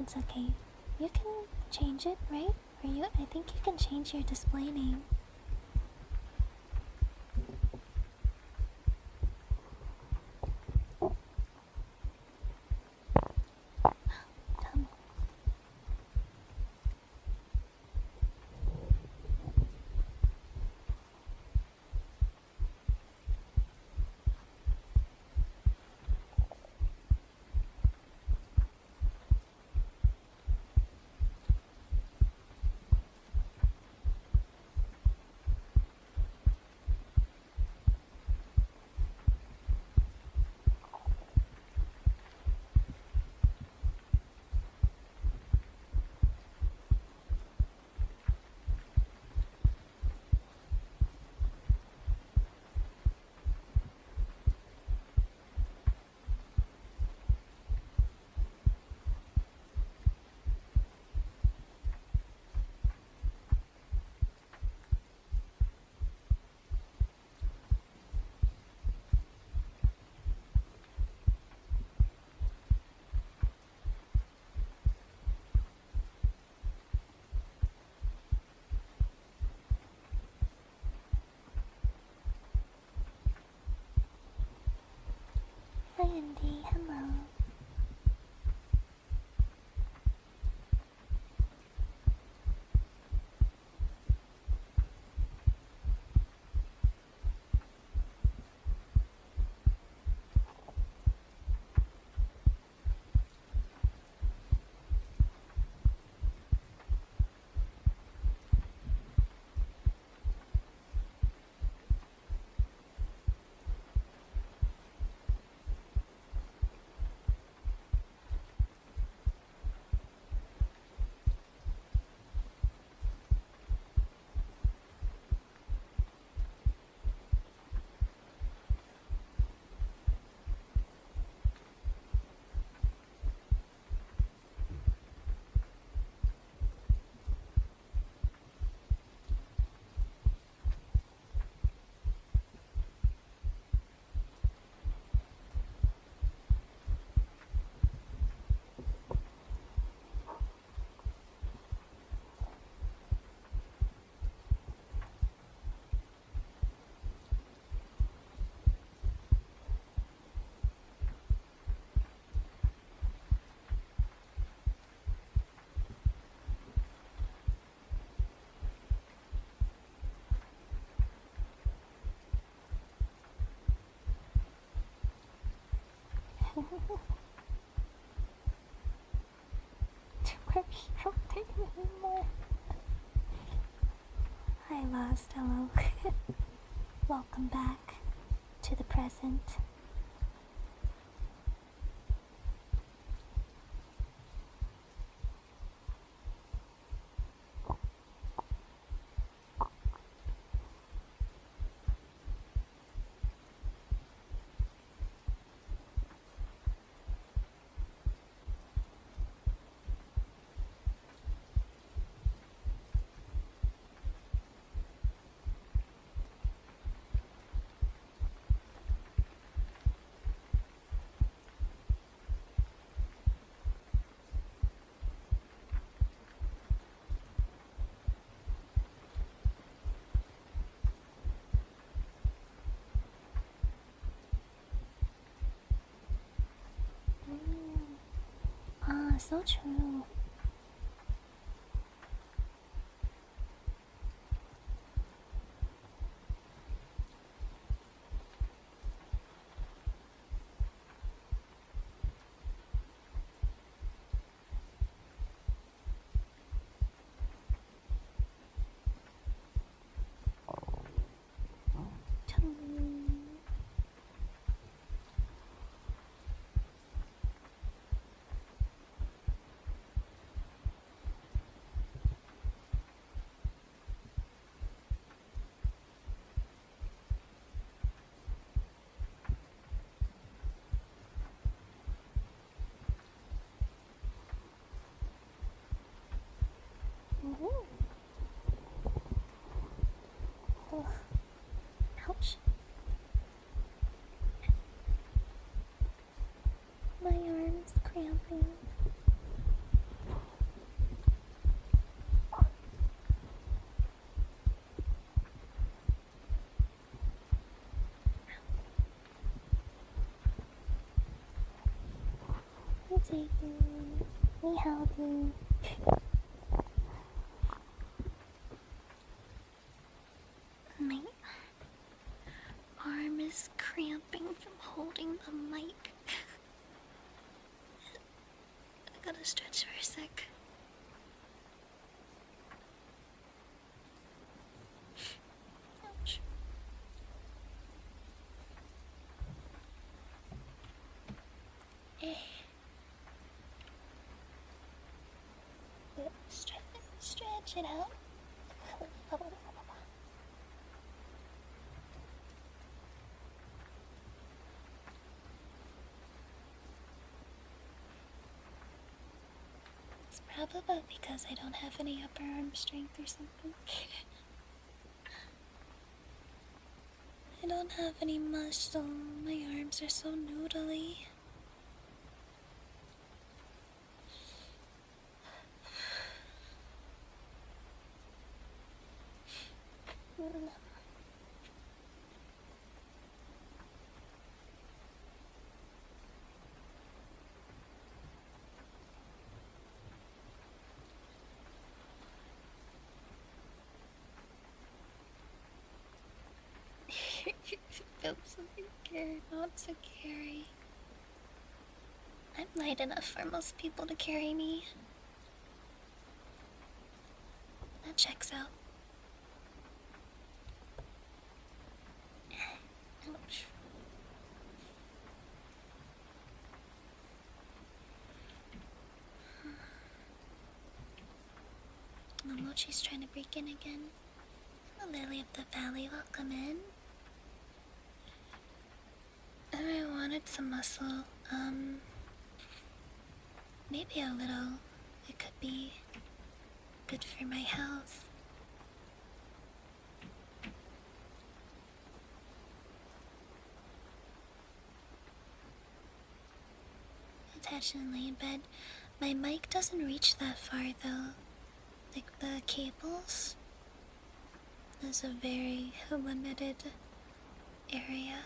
It's okay. You can change it, right? Or I think you can change your display name. Tell me. Hi, Indy. Hello. Where you don't take it anymore. Hi, Lost. Hello. Welcome back to the present. Ah, so true. Ouch. My arm's cramping. Me taking. Me helping. My arm is cramping from holding the mic. I gotta stretch for a sec. Ouch. Stretch it out. It's probably because I don't have any upper arm strength or something. I don't have any muscle. My arms are so noodly. Felt something scary not to carry. I'm light enough for most people to carry me. That checks out. Ouch. Momochi's trying to break in again. The Lily of the Valley, welcome in. I wanted some muscle. Maybe a little. It could be good for my health. Attached and lay in bed. My mic doesn't reach that far though. Like the cables. There's a very limited area.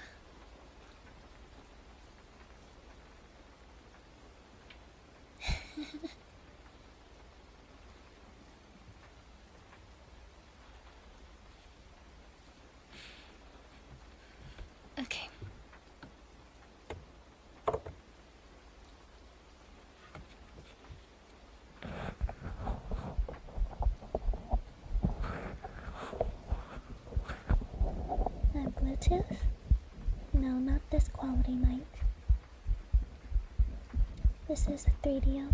Okay. Bluetooth? No, not this quality mic. This is a 3DO.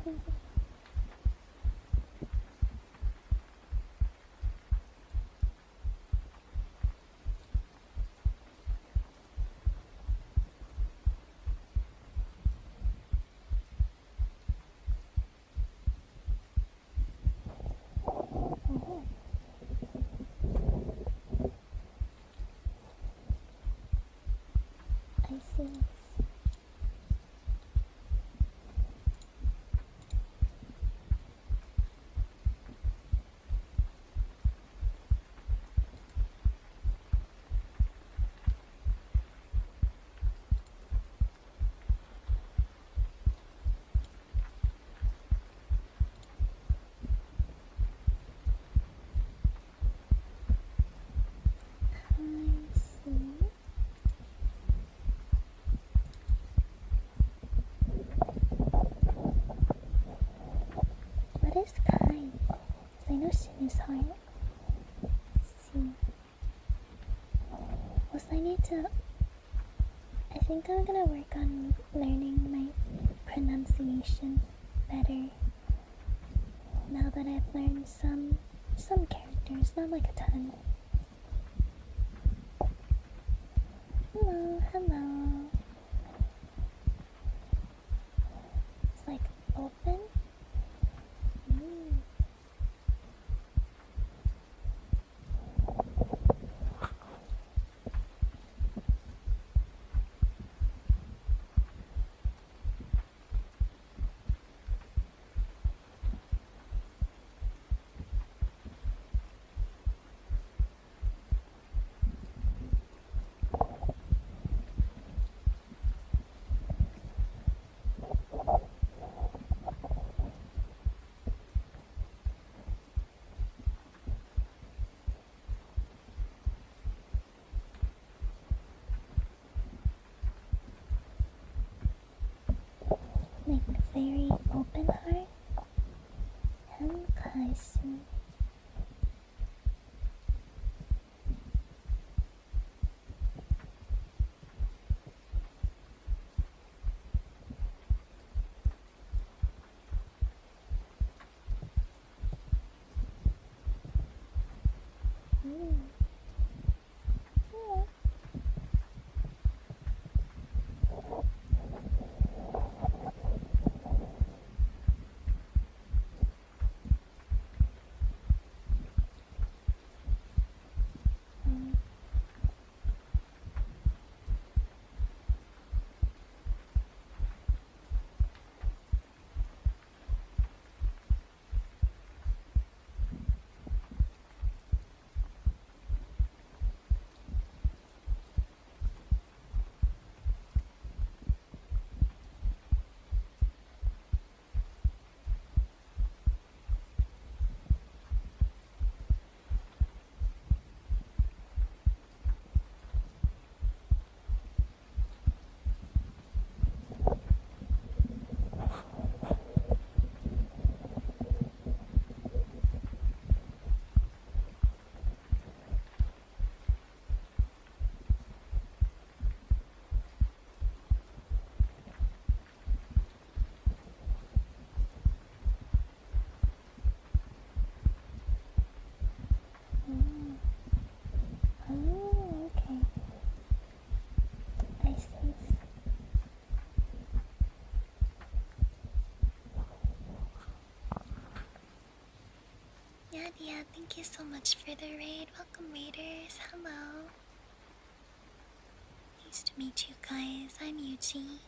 I see. I see. What is kind? Because I know Shin is hard. See. Also, I need to. I think I'm gonna work on learning my pronunciation better. Now that I've learned some characters, not like a ton. Hello, hello. It's like open. Like very open heart. Hankashi. Yeah. Oh, okay. I see. Yeah, thank you so much for the raid. Welcome, raiders. Hello. Nice to meet you guys. I'm Yuchi.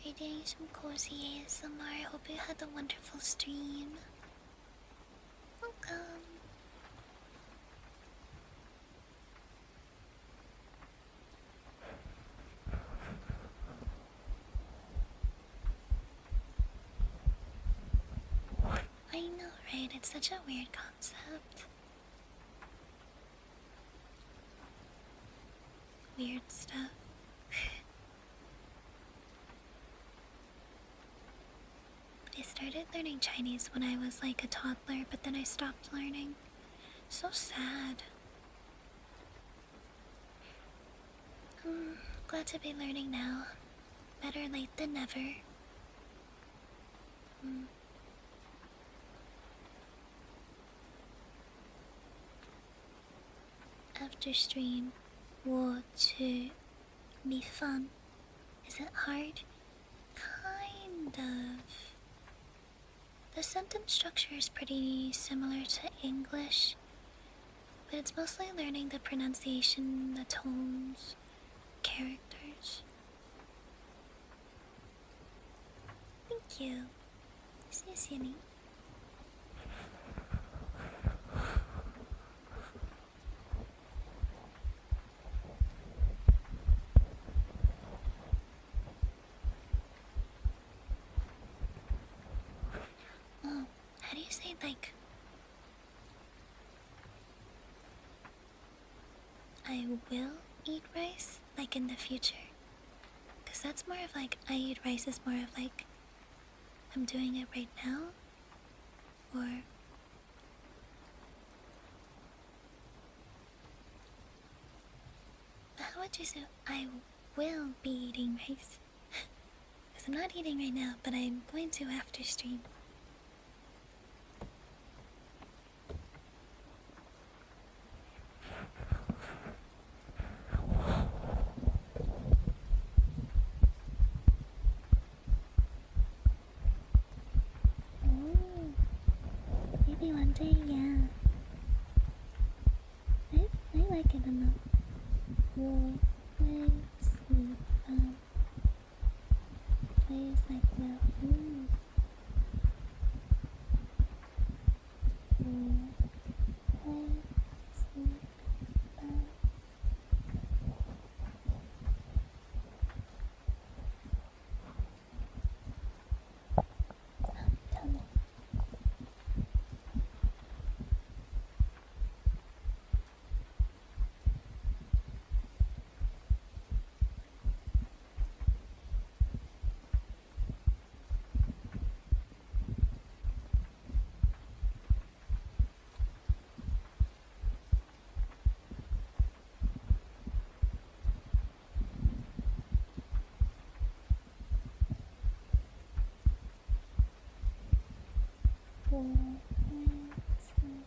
We're doing some cozy ASMR. Hope you had a wonderful stream. Welcome. I know, right? It's such a weird concept. Weird stuff. I started learning Chinese when I was like a toddler, but then I stopped learning. So sad. Glad to be learning now. Better late than never. After stream, 我去 be fun. Is it hard? Kind of. The sentence structure is pretty similar to English, but it's mostly learning the pronunciation, the tones, characters. Thank you. 谢谢你. Oh, how do you say like I will eat rice, like in the future? Because that's more of like I eat rice is more of like I'm doing it right now, or how would you say I will be eating rice? Because I'm not eating right now, but I'm going to after stream. Oh, maybe one day, yeah. I like it enough. War, waves, sleep, waves like well. War, waves, sleep, tell me. War, waves, sleep,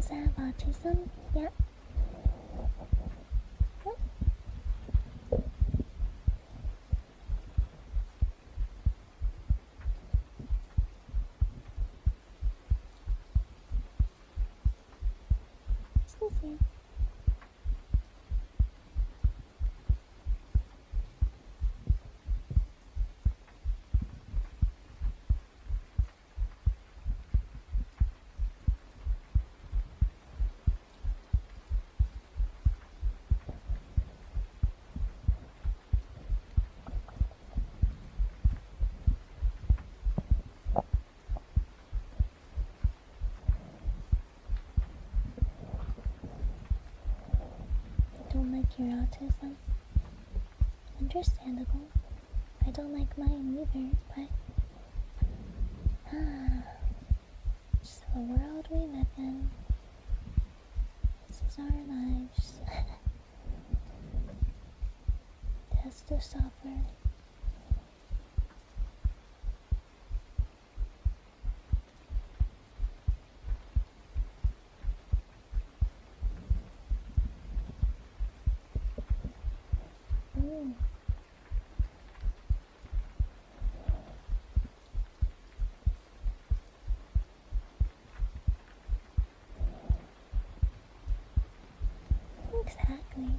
does have autism? Yeah. Yep. Excuse me. I don't like your autism. Understandable. I don't like mine either, but it's the world we live in. This is our lives. It has to suffer. Exactly.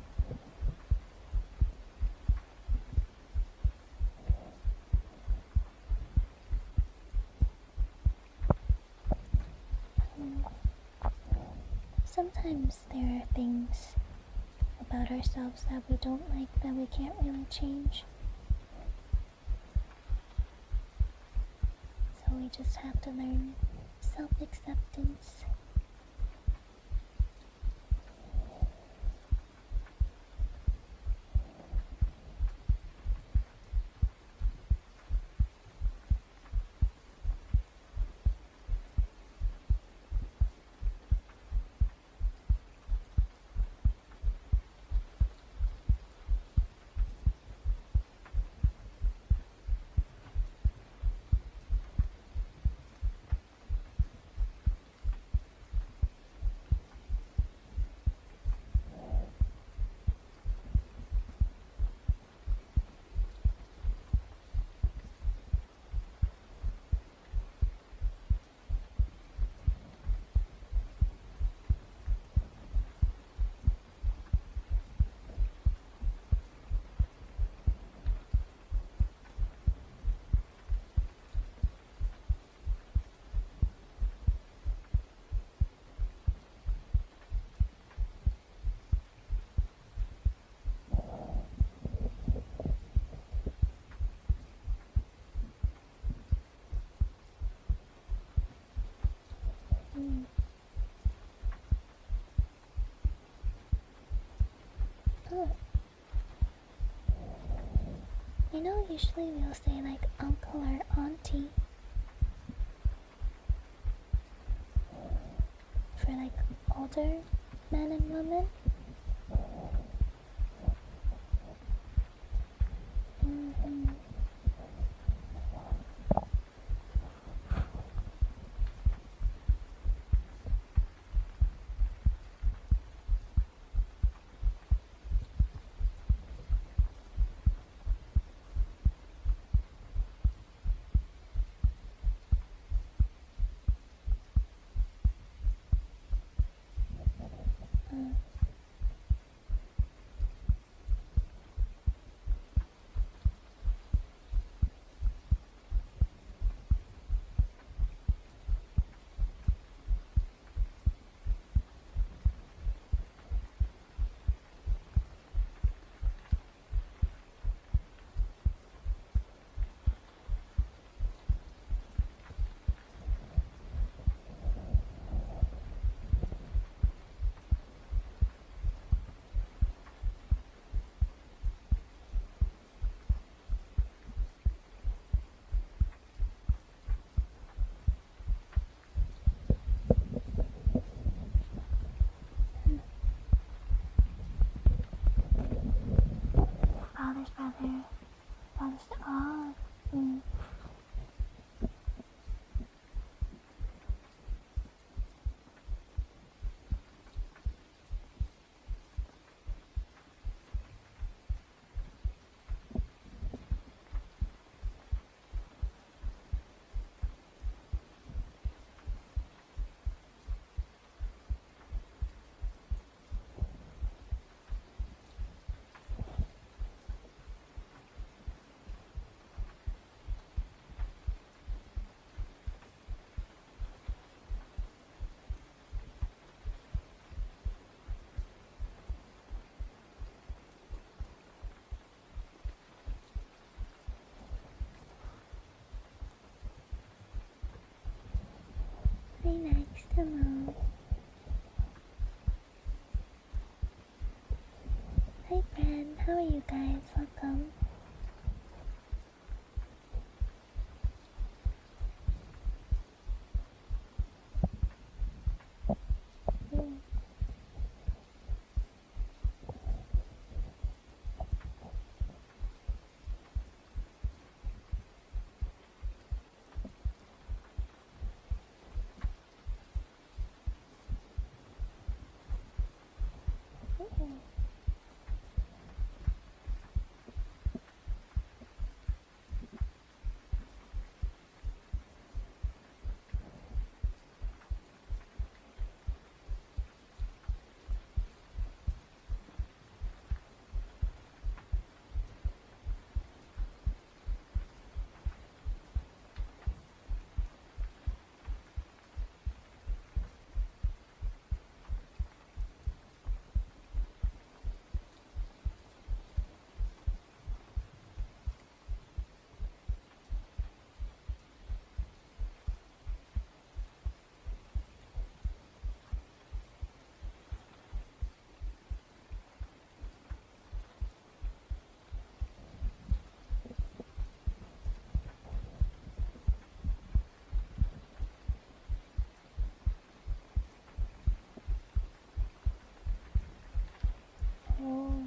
Sometimes there are things about ourselves that we don't like that we can't really change. So we just have to learn self-acceptance. Oh. I know usually we'll say like uncle or auntie for like older men and women. Father's brother. Father's... Oh. Hello. Hi, friend. How are you guys? Welcome. Oh.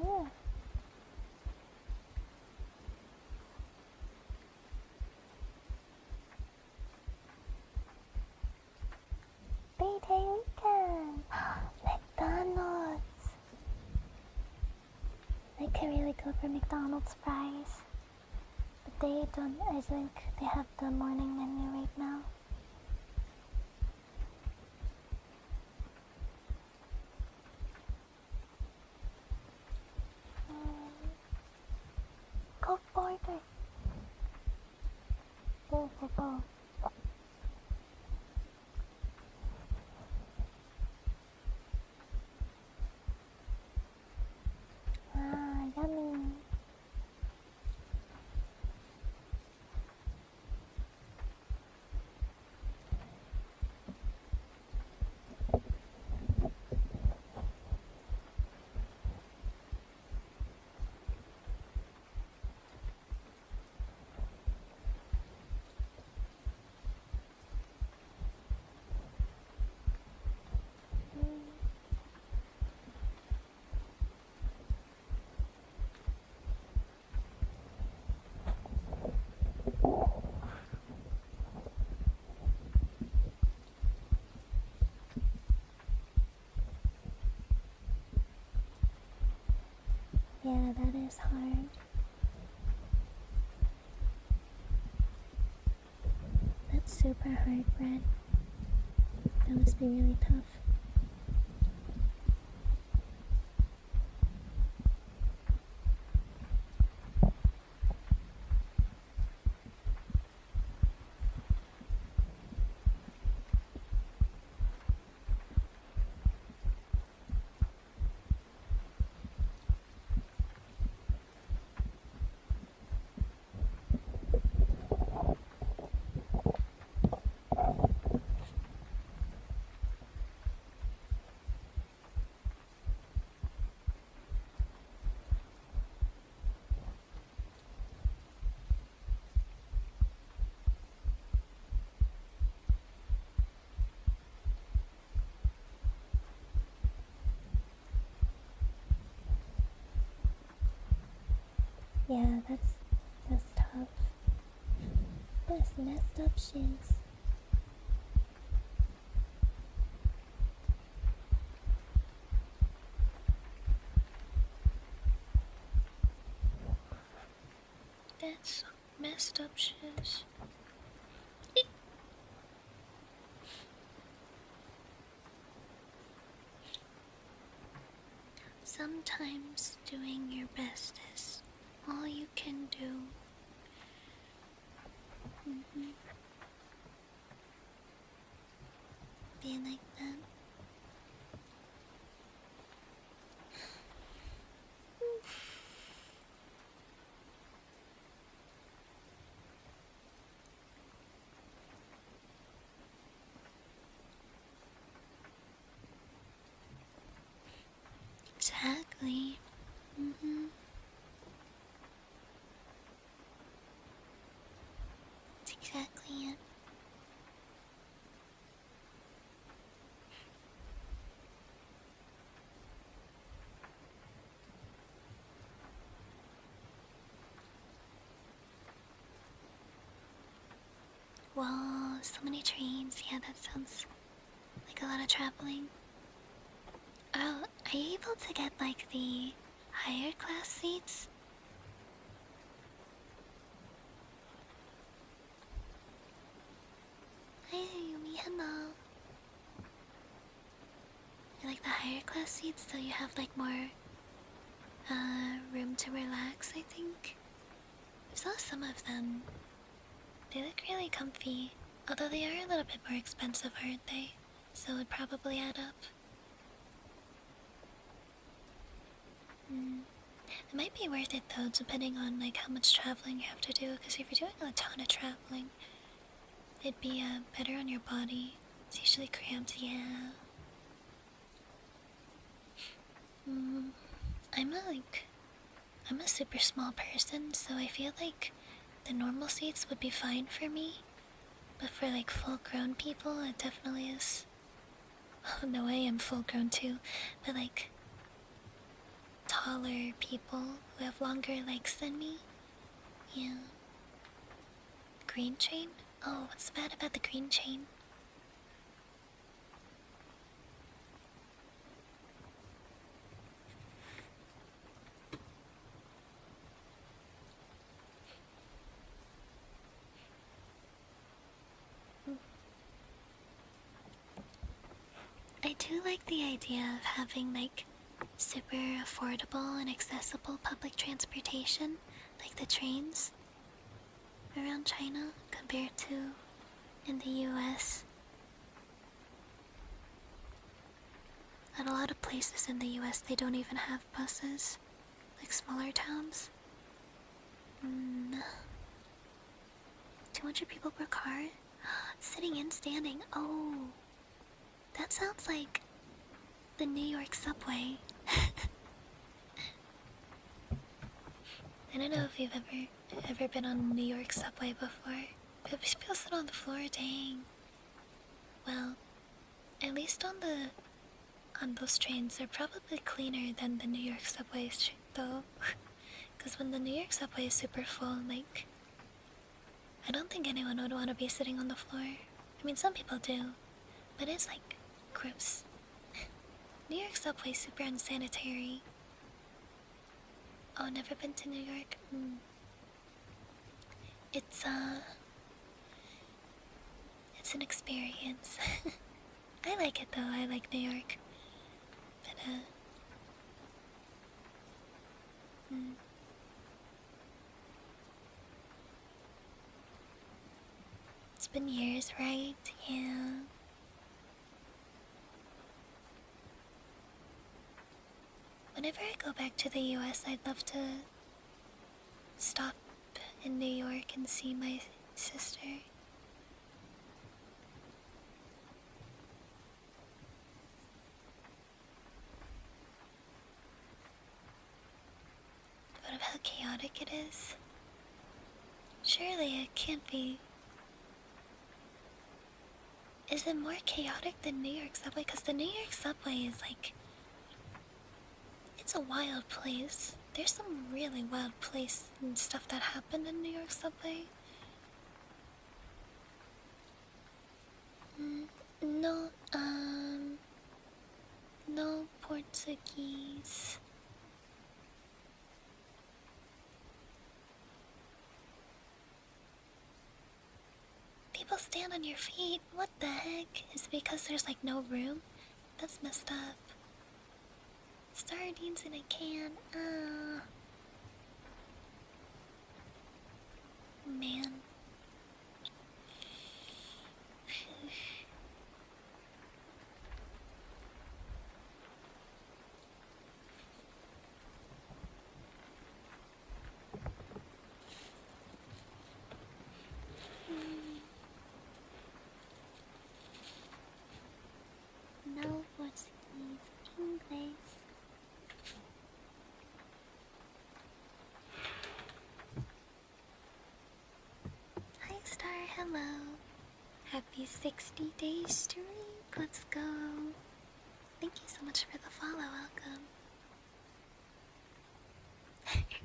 Oh. Three-day weekend! McDonald's! I could really go for McDonald's fries. But they don't, I think they have the morning menu right now. Go border! Go, go, go. Ah, yummy. Yeah, that is hard. That's super hard, Brad. That must be really tough. Yeah, that's tough. That's messed up shoes. That's messed up shoes. Sometimes doing your best is all you can do. Be like that. Exactly. That's exactly it. Whoa, so many trains. Yeah, that sounds like a lot of traveling. Oh, are you able to get like the higher class seats? Hi, Yumi, hello. You like the higher class seats so you have like more room to relax, I think? I saw some of them. They look really comfy. Although they are a little bit more expensive, aren't they? So it would probably add up. It might be worth it though, depending on like how much traveling you have to do. Because if you're doing a ton of traveling, it'd be better on your body. It's usually cramped, yeah. I'm a super small person, so I feel like the normal seats would be fine for me. But for like full-grown people, it definitely is. Oh no, I am full-grown too. But like taller people who have longer legs than me, yeah. Green train? Oh, what's bad about the green train? I do like the idea of having like super affordable and accessible public transportation, like the trains around China compared to in the US. At a lot of places in the US, they don't even have buses, like smaller towns. 200 people per car? Sitting and standing. Oh, that sounds like the New York subway. I don't know if you've ever been on New York subway before. But people sit on the floor, dang. Well, at least on those trains, they're probably cleaner than the New York subways, though. Because when the New York subway is super full, like, I don't think anyone would want to be sitting on the floor. I mean, some people do, but it's like gross. New York subway is super unsanitary. Oh, never been to New York? It's an experience. I like it though, I like New York. But, it's been years, right? Yeah. Whenever I go back to the US, I'd love to stop in New York and see my sister. But of how chaotic it is. Surely it can't be. Is it more chaotic than New York subway? Because the New York subway is like, it's a wild place. There's some really wild place and stuff that happened in New York subway. No, no Portuguese. People stand on your feet. What the heck? Is it because there's like no room? That's messed up. Sardines in a can. Man. No Portuguese. English. Star, hello. Happy 60 days streak. Let's go. Thank you so much for the follow. Welcome.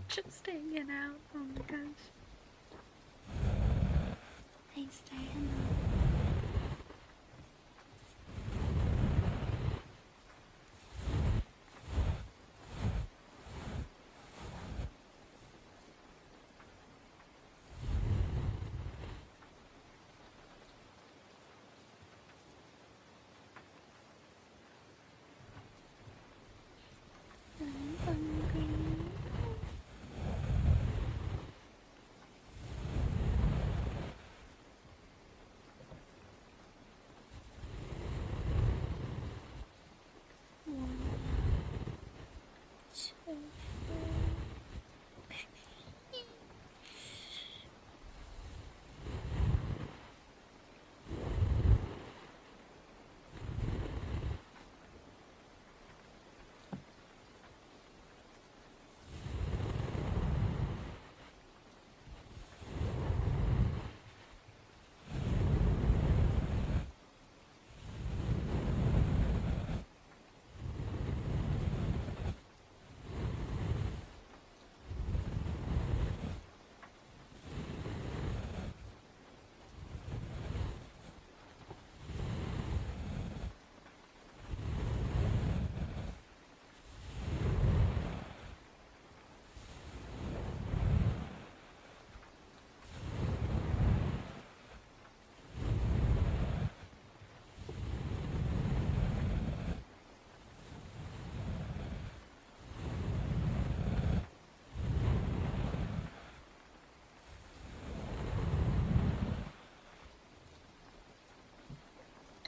Just hanging out. Oh my gosh. Hi, Star, hello. I'm hungry. One, two,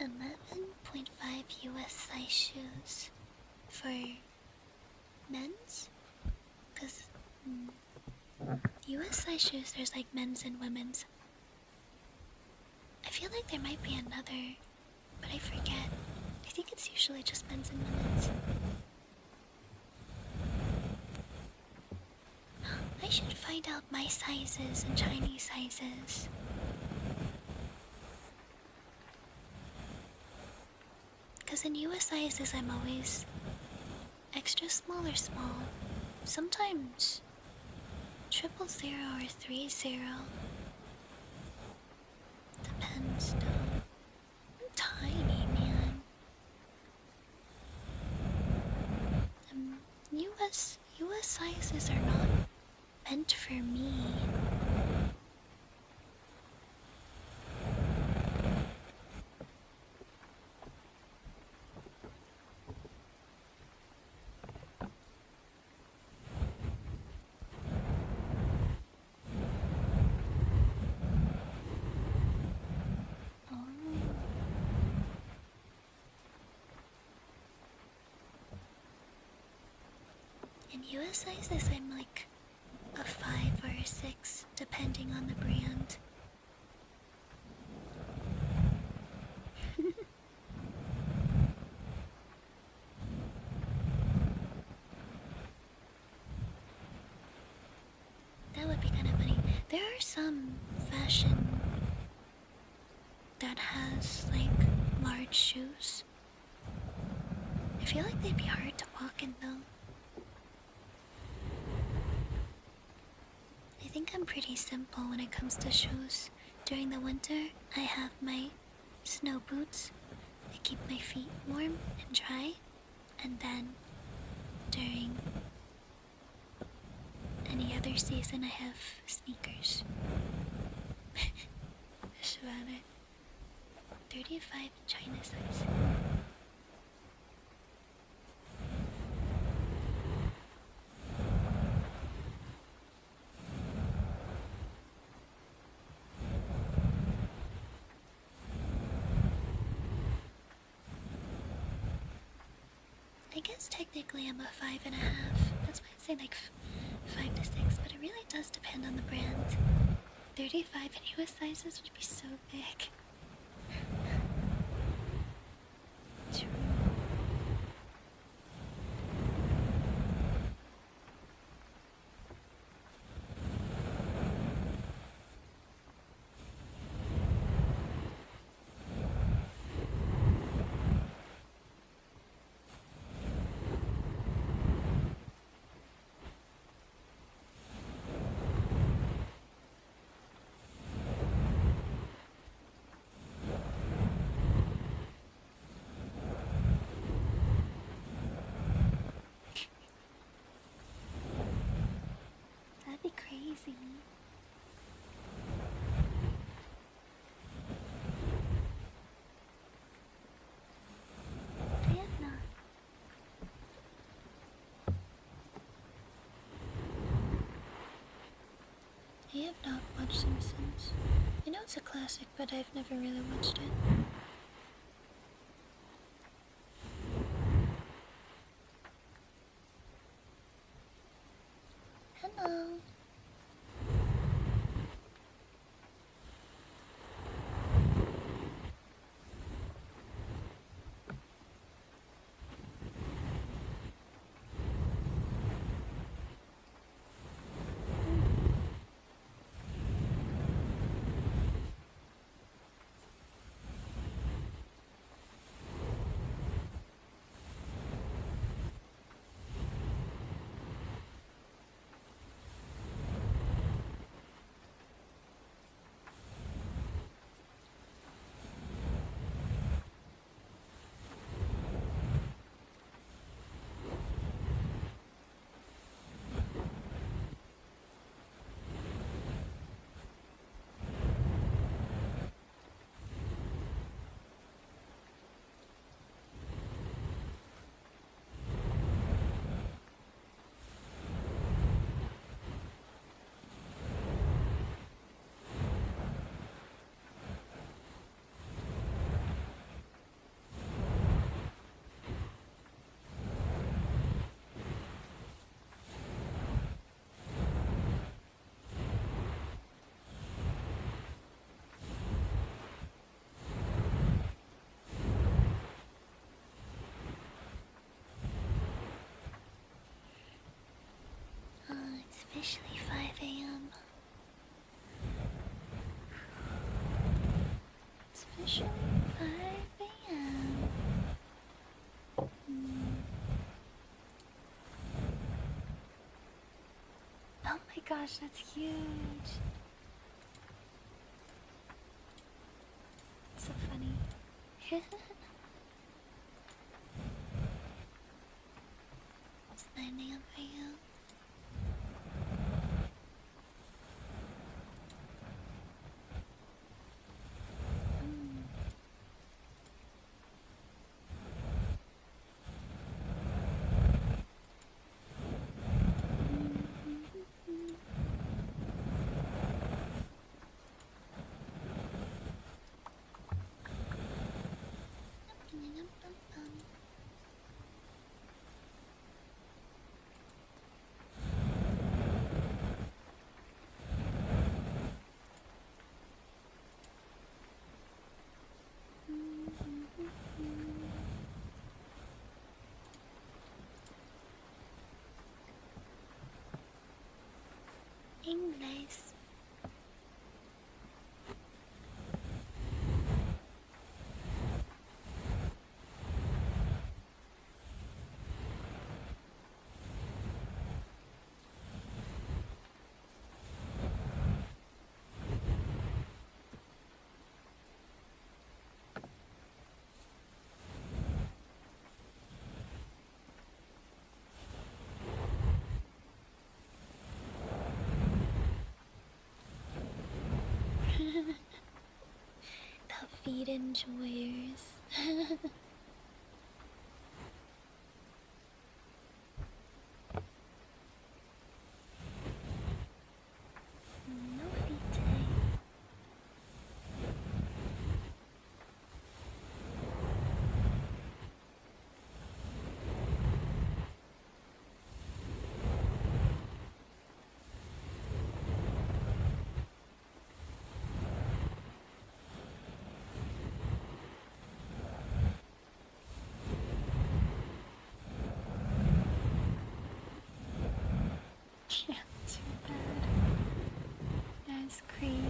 $11.5 US size shoes for men's? Because US size shoes, there's like men's and women's. I feel like there might be another, but I forget. I think it's usually just men's and women's. I should find out my sizes and Chinese sizes. Because in US sizes, I'm always extra small or small. Sometimes 000 or 30. Depends, though. I'm tiny, man. US sizes are not meant for me. In US sizes, I'm like a 5 or a 6, depending on the brand. That would be kind of funny. There are some fashion that has like large shoes. I feel like they'd be hard to walk in though. I think I'm pretty simple when it comes to shoes. During the winter, I have my snow boots that keep my feet warm and dry. And then during any other season, I have sneakers. That's about it. 35 China size. I guess technically I'm a 5.5. That's why I say like 5 to 6, but it really does depend on the brand. 35 in US sizes would be so big. True. I have not watched Simpsons. I know it's a classic, but I've never really watched it. Hello. It's officially 5 a.m. It's officially 5 a.m. Oh my gosh, that's huge. It's so funny. It's 9 a.m. for you. Nice. The feed enjoyers. No feed today. Yeah, too bad. That's crazy.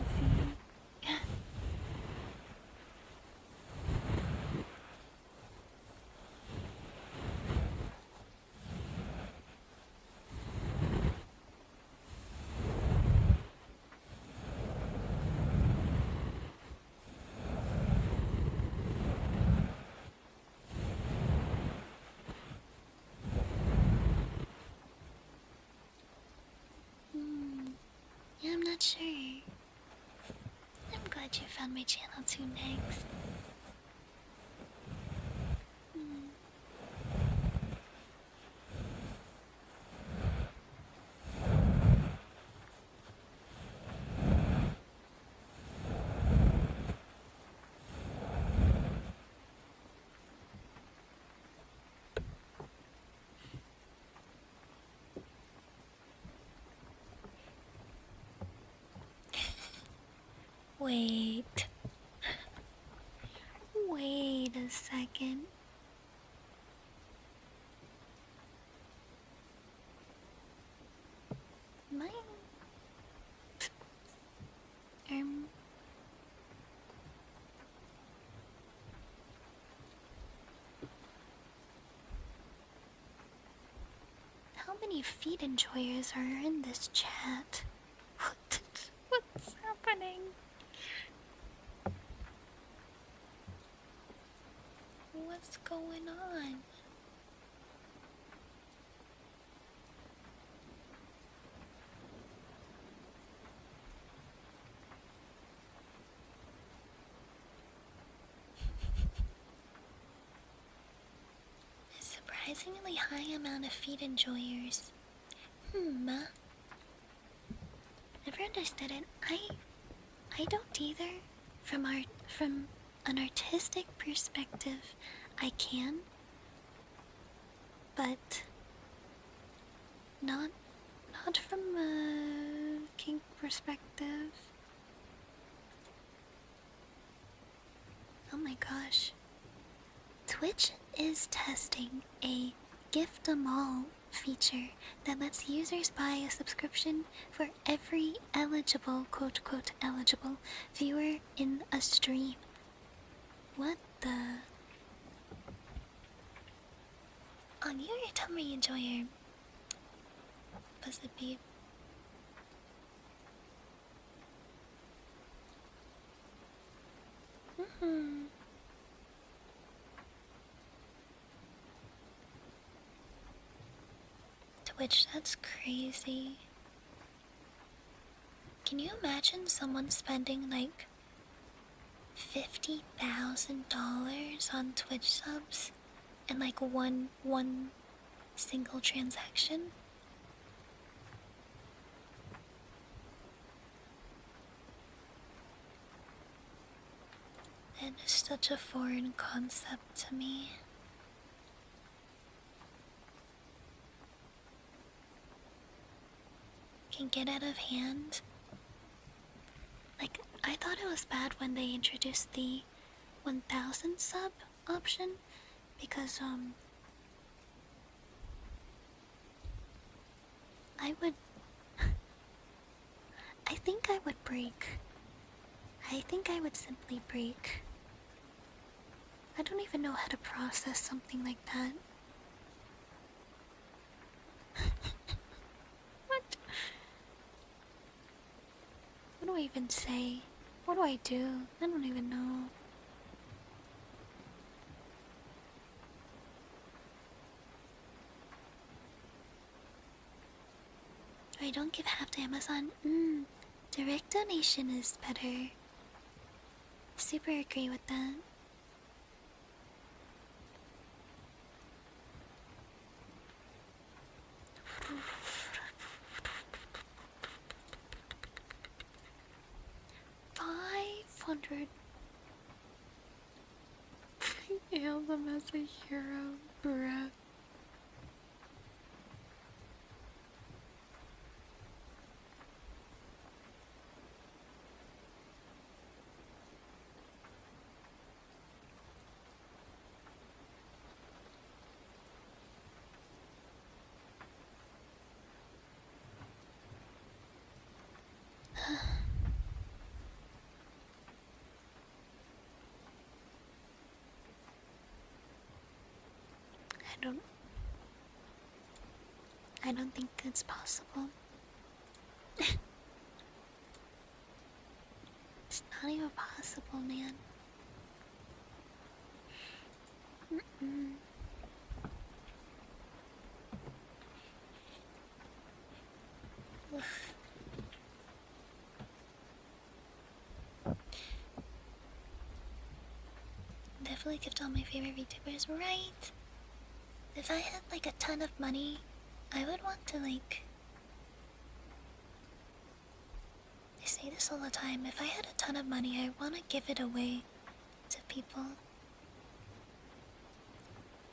Yeah, I'm not sure. I'm glad you found my channel too, next. Wait. Wait a second. My how many feet enjoyers are in this chat? What's happening? What's going on? A surprisingly high amount of feet enjoyers. Never understood it. I don't either. From an artistic perspective, I can, but not from a kink perspective. Oh my gosh. Twitch is testing a gift 'em all feature that lets users buy a subscription for every eligible, quote quote eligible, viewer in a stream. What the? Oh, you're a tummy enjoyer. Buzzard beep. Twitch, that's crazy. Can you imagine someone spending like $50,000 on Twitch subs in like one single transaction? It is such a foreign concept to me. Can get out of hand. Like, I thought it was bad when they introduced the 1000 sub option because I would I think I would break. I think I would simply break. I don't even know how to process something like that. What? What do I even say? What do I do? I don't even know. I don't give half to Amazon. Direct donation is better. Super agree with that. $500. Hail them as a hero, bruh. I don't think it's possible. It's not even possible, man. Oof. Definitely gift all my favorite VTubers, right? If I had like a ton of money, I would want to like... I say this all the time, if I had a ton of money, I want to give it away to people.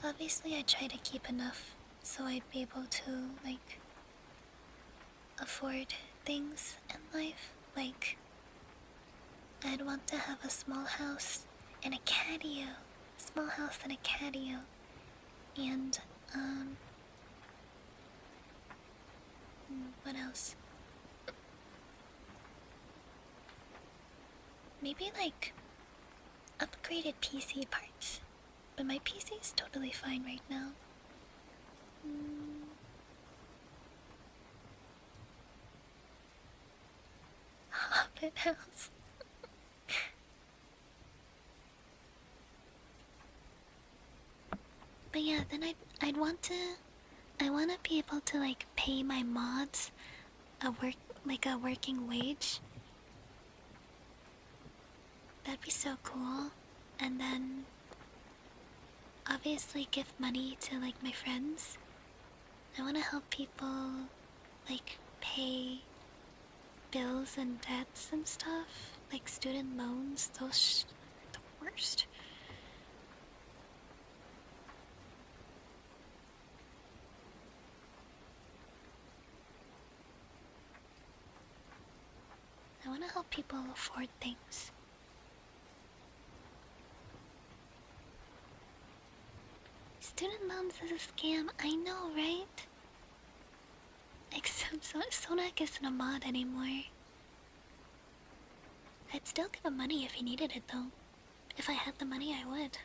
Obviously, I try to keep enough so I'd be able to, like, afford things in life, like I'd want to have a small house and a catio. Small house and a catio. And, what else? Maybe like upgraded PC parts. But my PC is totally fine right now. Hobbit house. But yeah, then I want to be able to like pay my mods a working wage. That'd be so cool. And then obviously give money to like my friends. I want to help people like pay bills and debts and stuff, like student loans. Those are the worst. I want to help people afford things. Student loans is a scam, I know, right? Except Sonak isn't a mod anymore. I'd still give him money if he needed it, though. If I had the money, I would.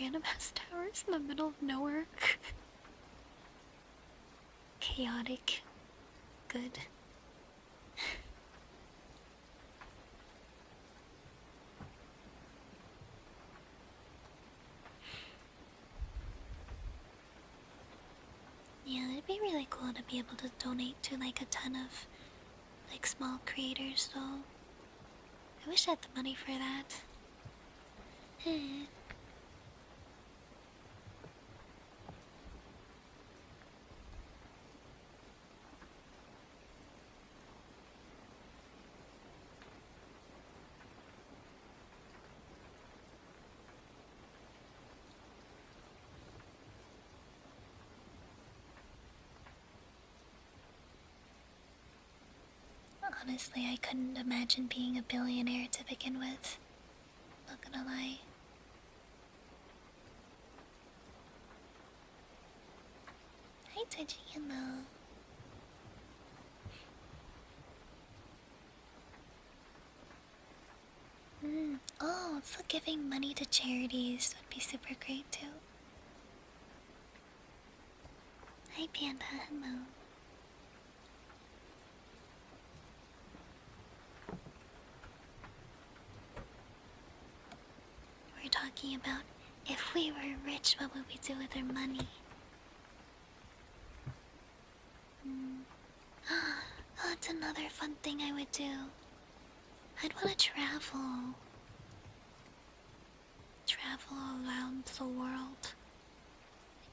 Random ass towers in the middle of nowhere. Chaotic. Good. Yeah, it'd be really cool to be able to donate to like a ton of like small creators, though. I wish I had the money for that. Honestly, I couldn't imagine being a billionaire to begin with. Not gonna lie. Hi, Tajino. Oh, so giving money to charities would be super great too. Hi, Panda. Hello. We're talking about if we were rich, what would we do with our money? Oh, that's another fun thing I would do. I'd want to travel. Travel around the world.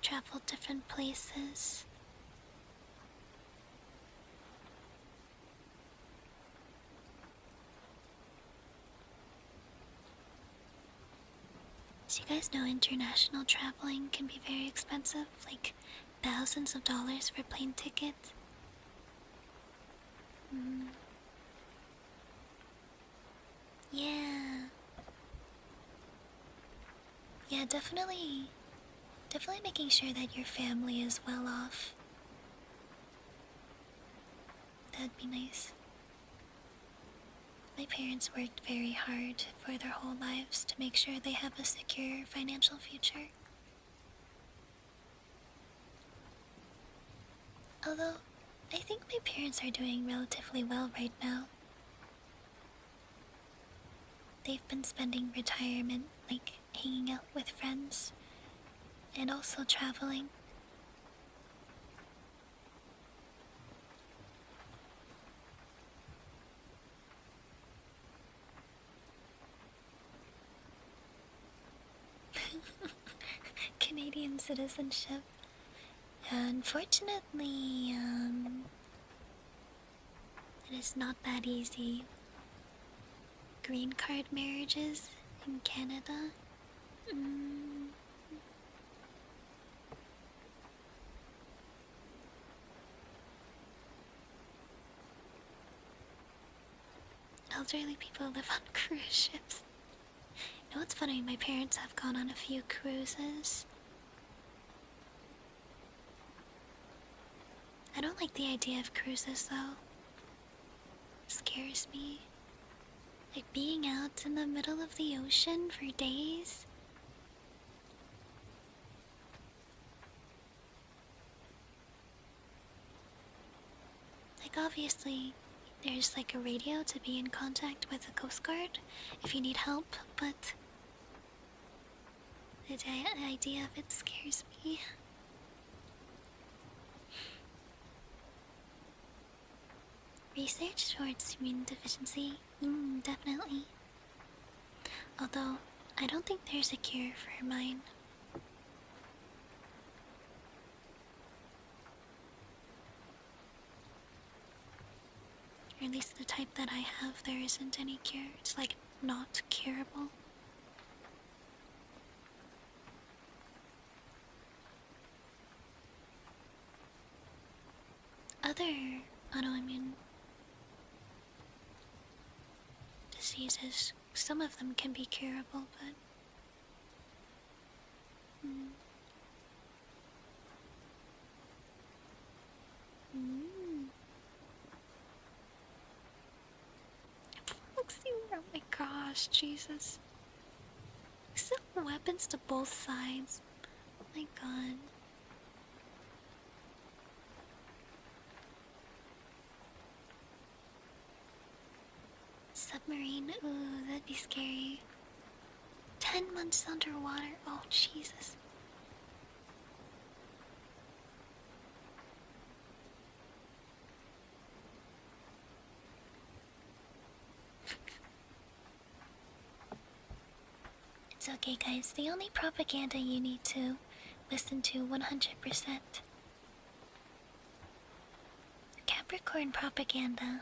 Travel different places. So you guys know international traveling can be very expensive, like thousands of dollars for plane tickets. Yeah. Yeah, definitely making sure that your family is well off. That'd be nice. My parents worked very hard for their whole lives to make sure they have a secure financial future. Although, I think my parents are doing relatively well right now. They've been spending retirement, like hanging out with friends, and also traveling. Canadian citizenship. Unfortunately, it is not that easy. Green card marriages in Canada? elderly people live on cruise ships. You know what's funny? My parents have gone on a few cruises. I don't like the idea of cruises though. It scares me. Like being out in the middle of the ocean for days. Like obviously, there's like a radio to be in contact with the Coast Guard if you need help, but the idea of it scares me. Research towards immune deficiency? Definitely. Although, I don't think there's a cure for mine. Or at least the type that I have, there isn't any cure. It's like not curable. Other autoimmune diseases, some of them can be curable, but oh my gosh, Jesus. Except weapons to both sides. Oh my god. Submarine, ooh, that'd be scary. 10 months underwater, oh Jesus. It's okay guys, the only propaganda you need to listen to 100%. Capricorn propaganda.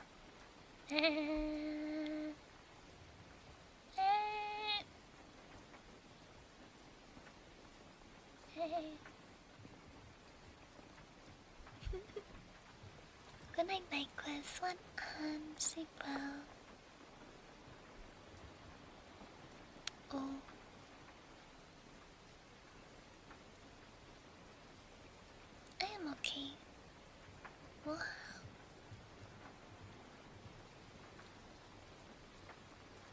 Good night, necklace. One sleep well. Oh. I am okay. Wow.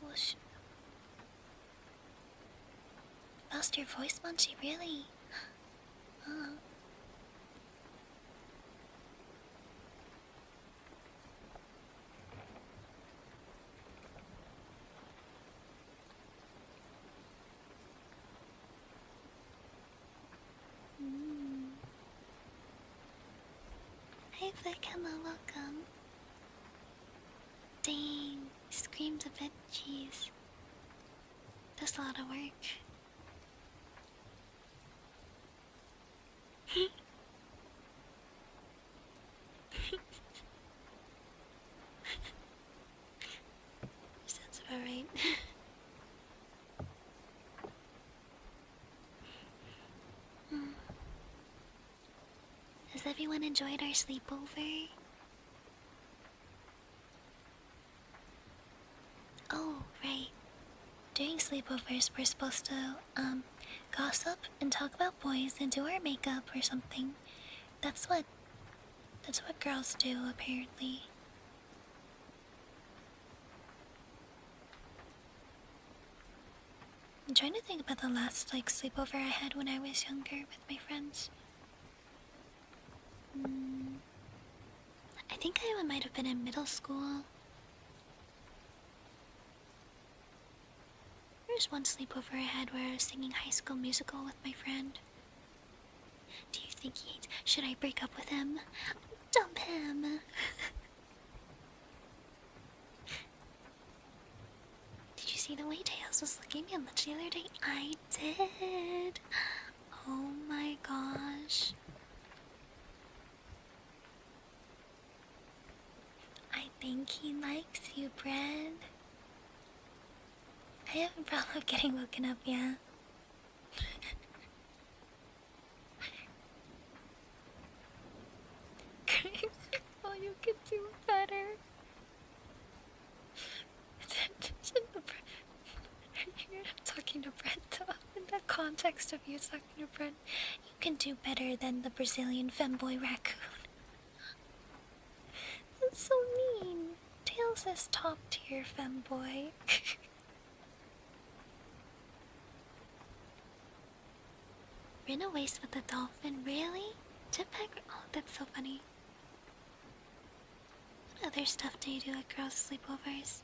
Whoosh. Lost your voice, Munchie, really? Oh. Hey, Vicama, welcome. Dang, screamed a bit, jeez. That's a lot of work. Sounds about right. Has everyone enjoyed our sleepover? Oh, right. During sleepovers, we're supposed to, gossip and talk about boys and do our makeup or something. That's what girls do, apparently. I'm trying to think about the last, like, sleepover I had when I was younger with my friends. I think I might have been in middle school. There's one sleepover I had where I was singing High School Musical with my friend. Do you think should I break up with him? Dump him! Did you see the way Tails was looking at Lunch the other day? I did! Oh my gosh. I think he likes you, Bread. I have a problem getting woken up, yeah. Oh, you could do better. context of you sucking your bread. You can do better than the Brazilian femboy raccoon. That's so mean. Tails is top tier femboy. Ran a waste with the dolphin, really? Jetpack? Oh, that's so funny. What other stuff do you do at girls' sleepovers?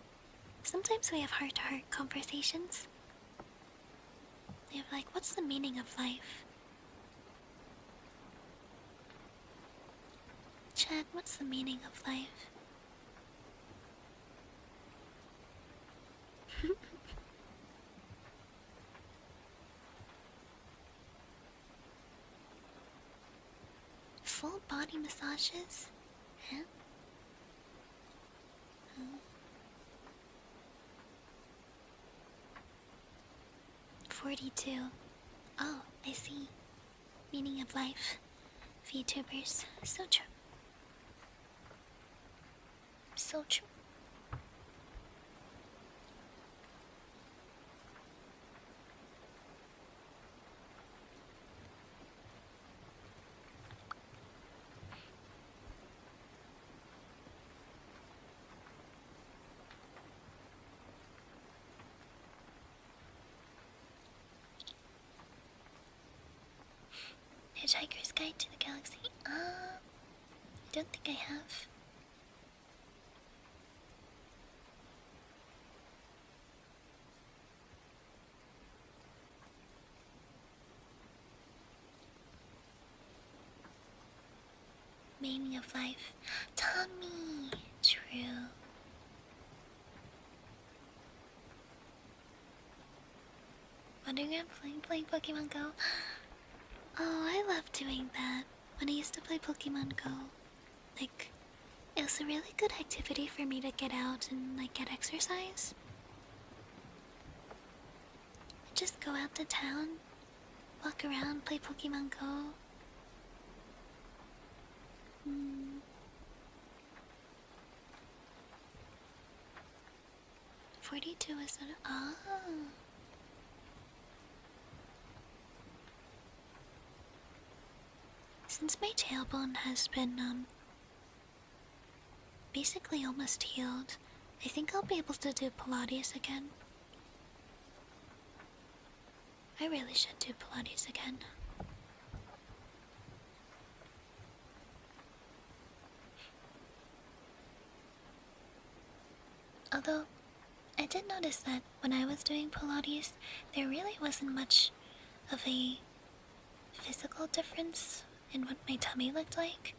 Sometimes we have heart-to-heart conversations. They have like, what's the meaning of life? Chad, what's the meaning of life? Full body massages? Huh? 42. Oh, I see. Meaning of life. VTubers. So true. So true. Hitchhiker's Guide to the Galaxy. I don't think I have. Meaning of life. Tommy! True. Wondering if I'm playing Pokemon Go? Oh, I love doing that. When I used to play Pokemon Go, like, it was a really good activity for me to get out and, like, get exercise. Just go out to town, walk around, play Pokemon Go. 42 is an Since my tailbone has been basically almost healed, I think I'll be able to do Pilates again. I really should do Pilates again. Although, I did notice that when I was doing Pilates, there really wasn't much of a physical difference in what my tummy looked like.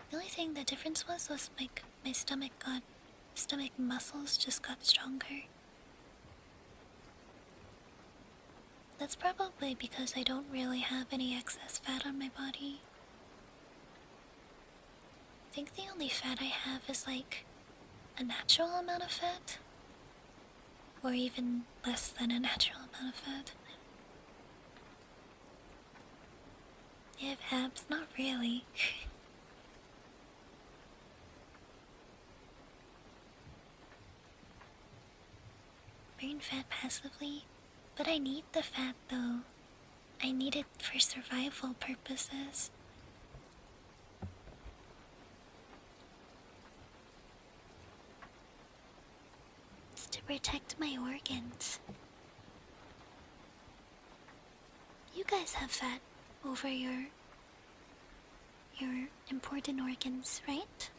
The only thing the difference was like my stomach muscles just got stronger. That's probably because I don't really have any excess fat on my body. I think the only fat I have is like a natural amount of fat, or even less than a natural amount of fat. I have abs? Not really. Burn fat passively, but I need the fat though. I need it for survival purposes. To protect my organs. You guys have fat over your important organs, right?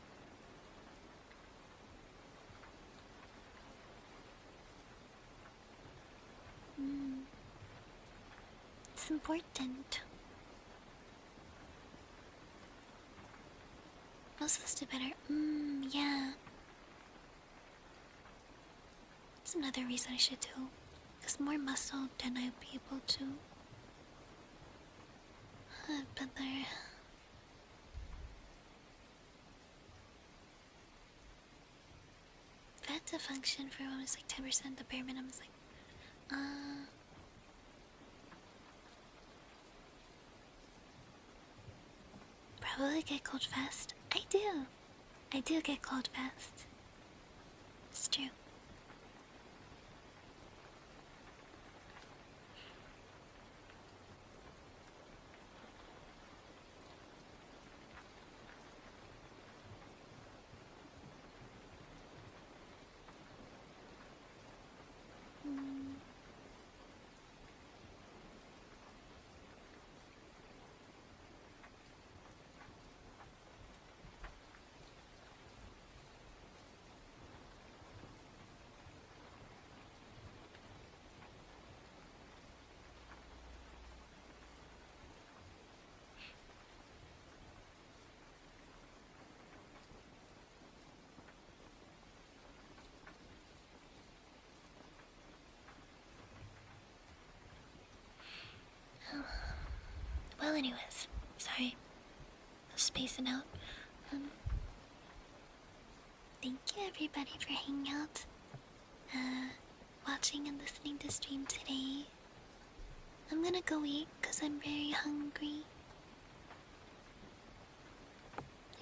It's important. Muscles do better. Yeah. That's another reason I should do. Because more muscle, then I'll be able to better. Fat to function for almost like 10%. The bare minimum is like, probably get cold fast. I do get cold fast. It's true. anyways, sorry. Spacing out. Thank you everybody for hanging out, watching and listening to stream today. I'm gonna go eat because I'm very hungry.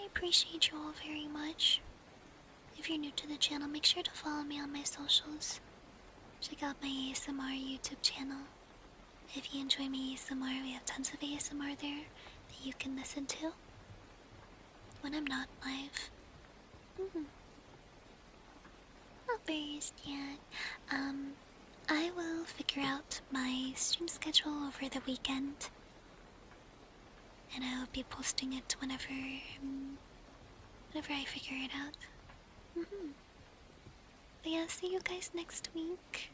I appreciate you all very much. If you're new to the channel, make sure to follow me on my socials. Check out my ASMR YouTube channel. If you enjoy my ASMR, we have tons of ASMR there that you can listen to when I'm not live. Not very yet. I will figure out my stream schedule over the weekend, and I will be posting it whenever I figure it out. But yeah, see you guys next week.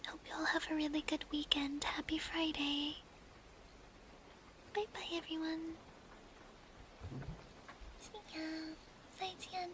Hope you all have a really good weekend. Happy Friday. Bye bye everyone. See ya. 再见.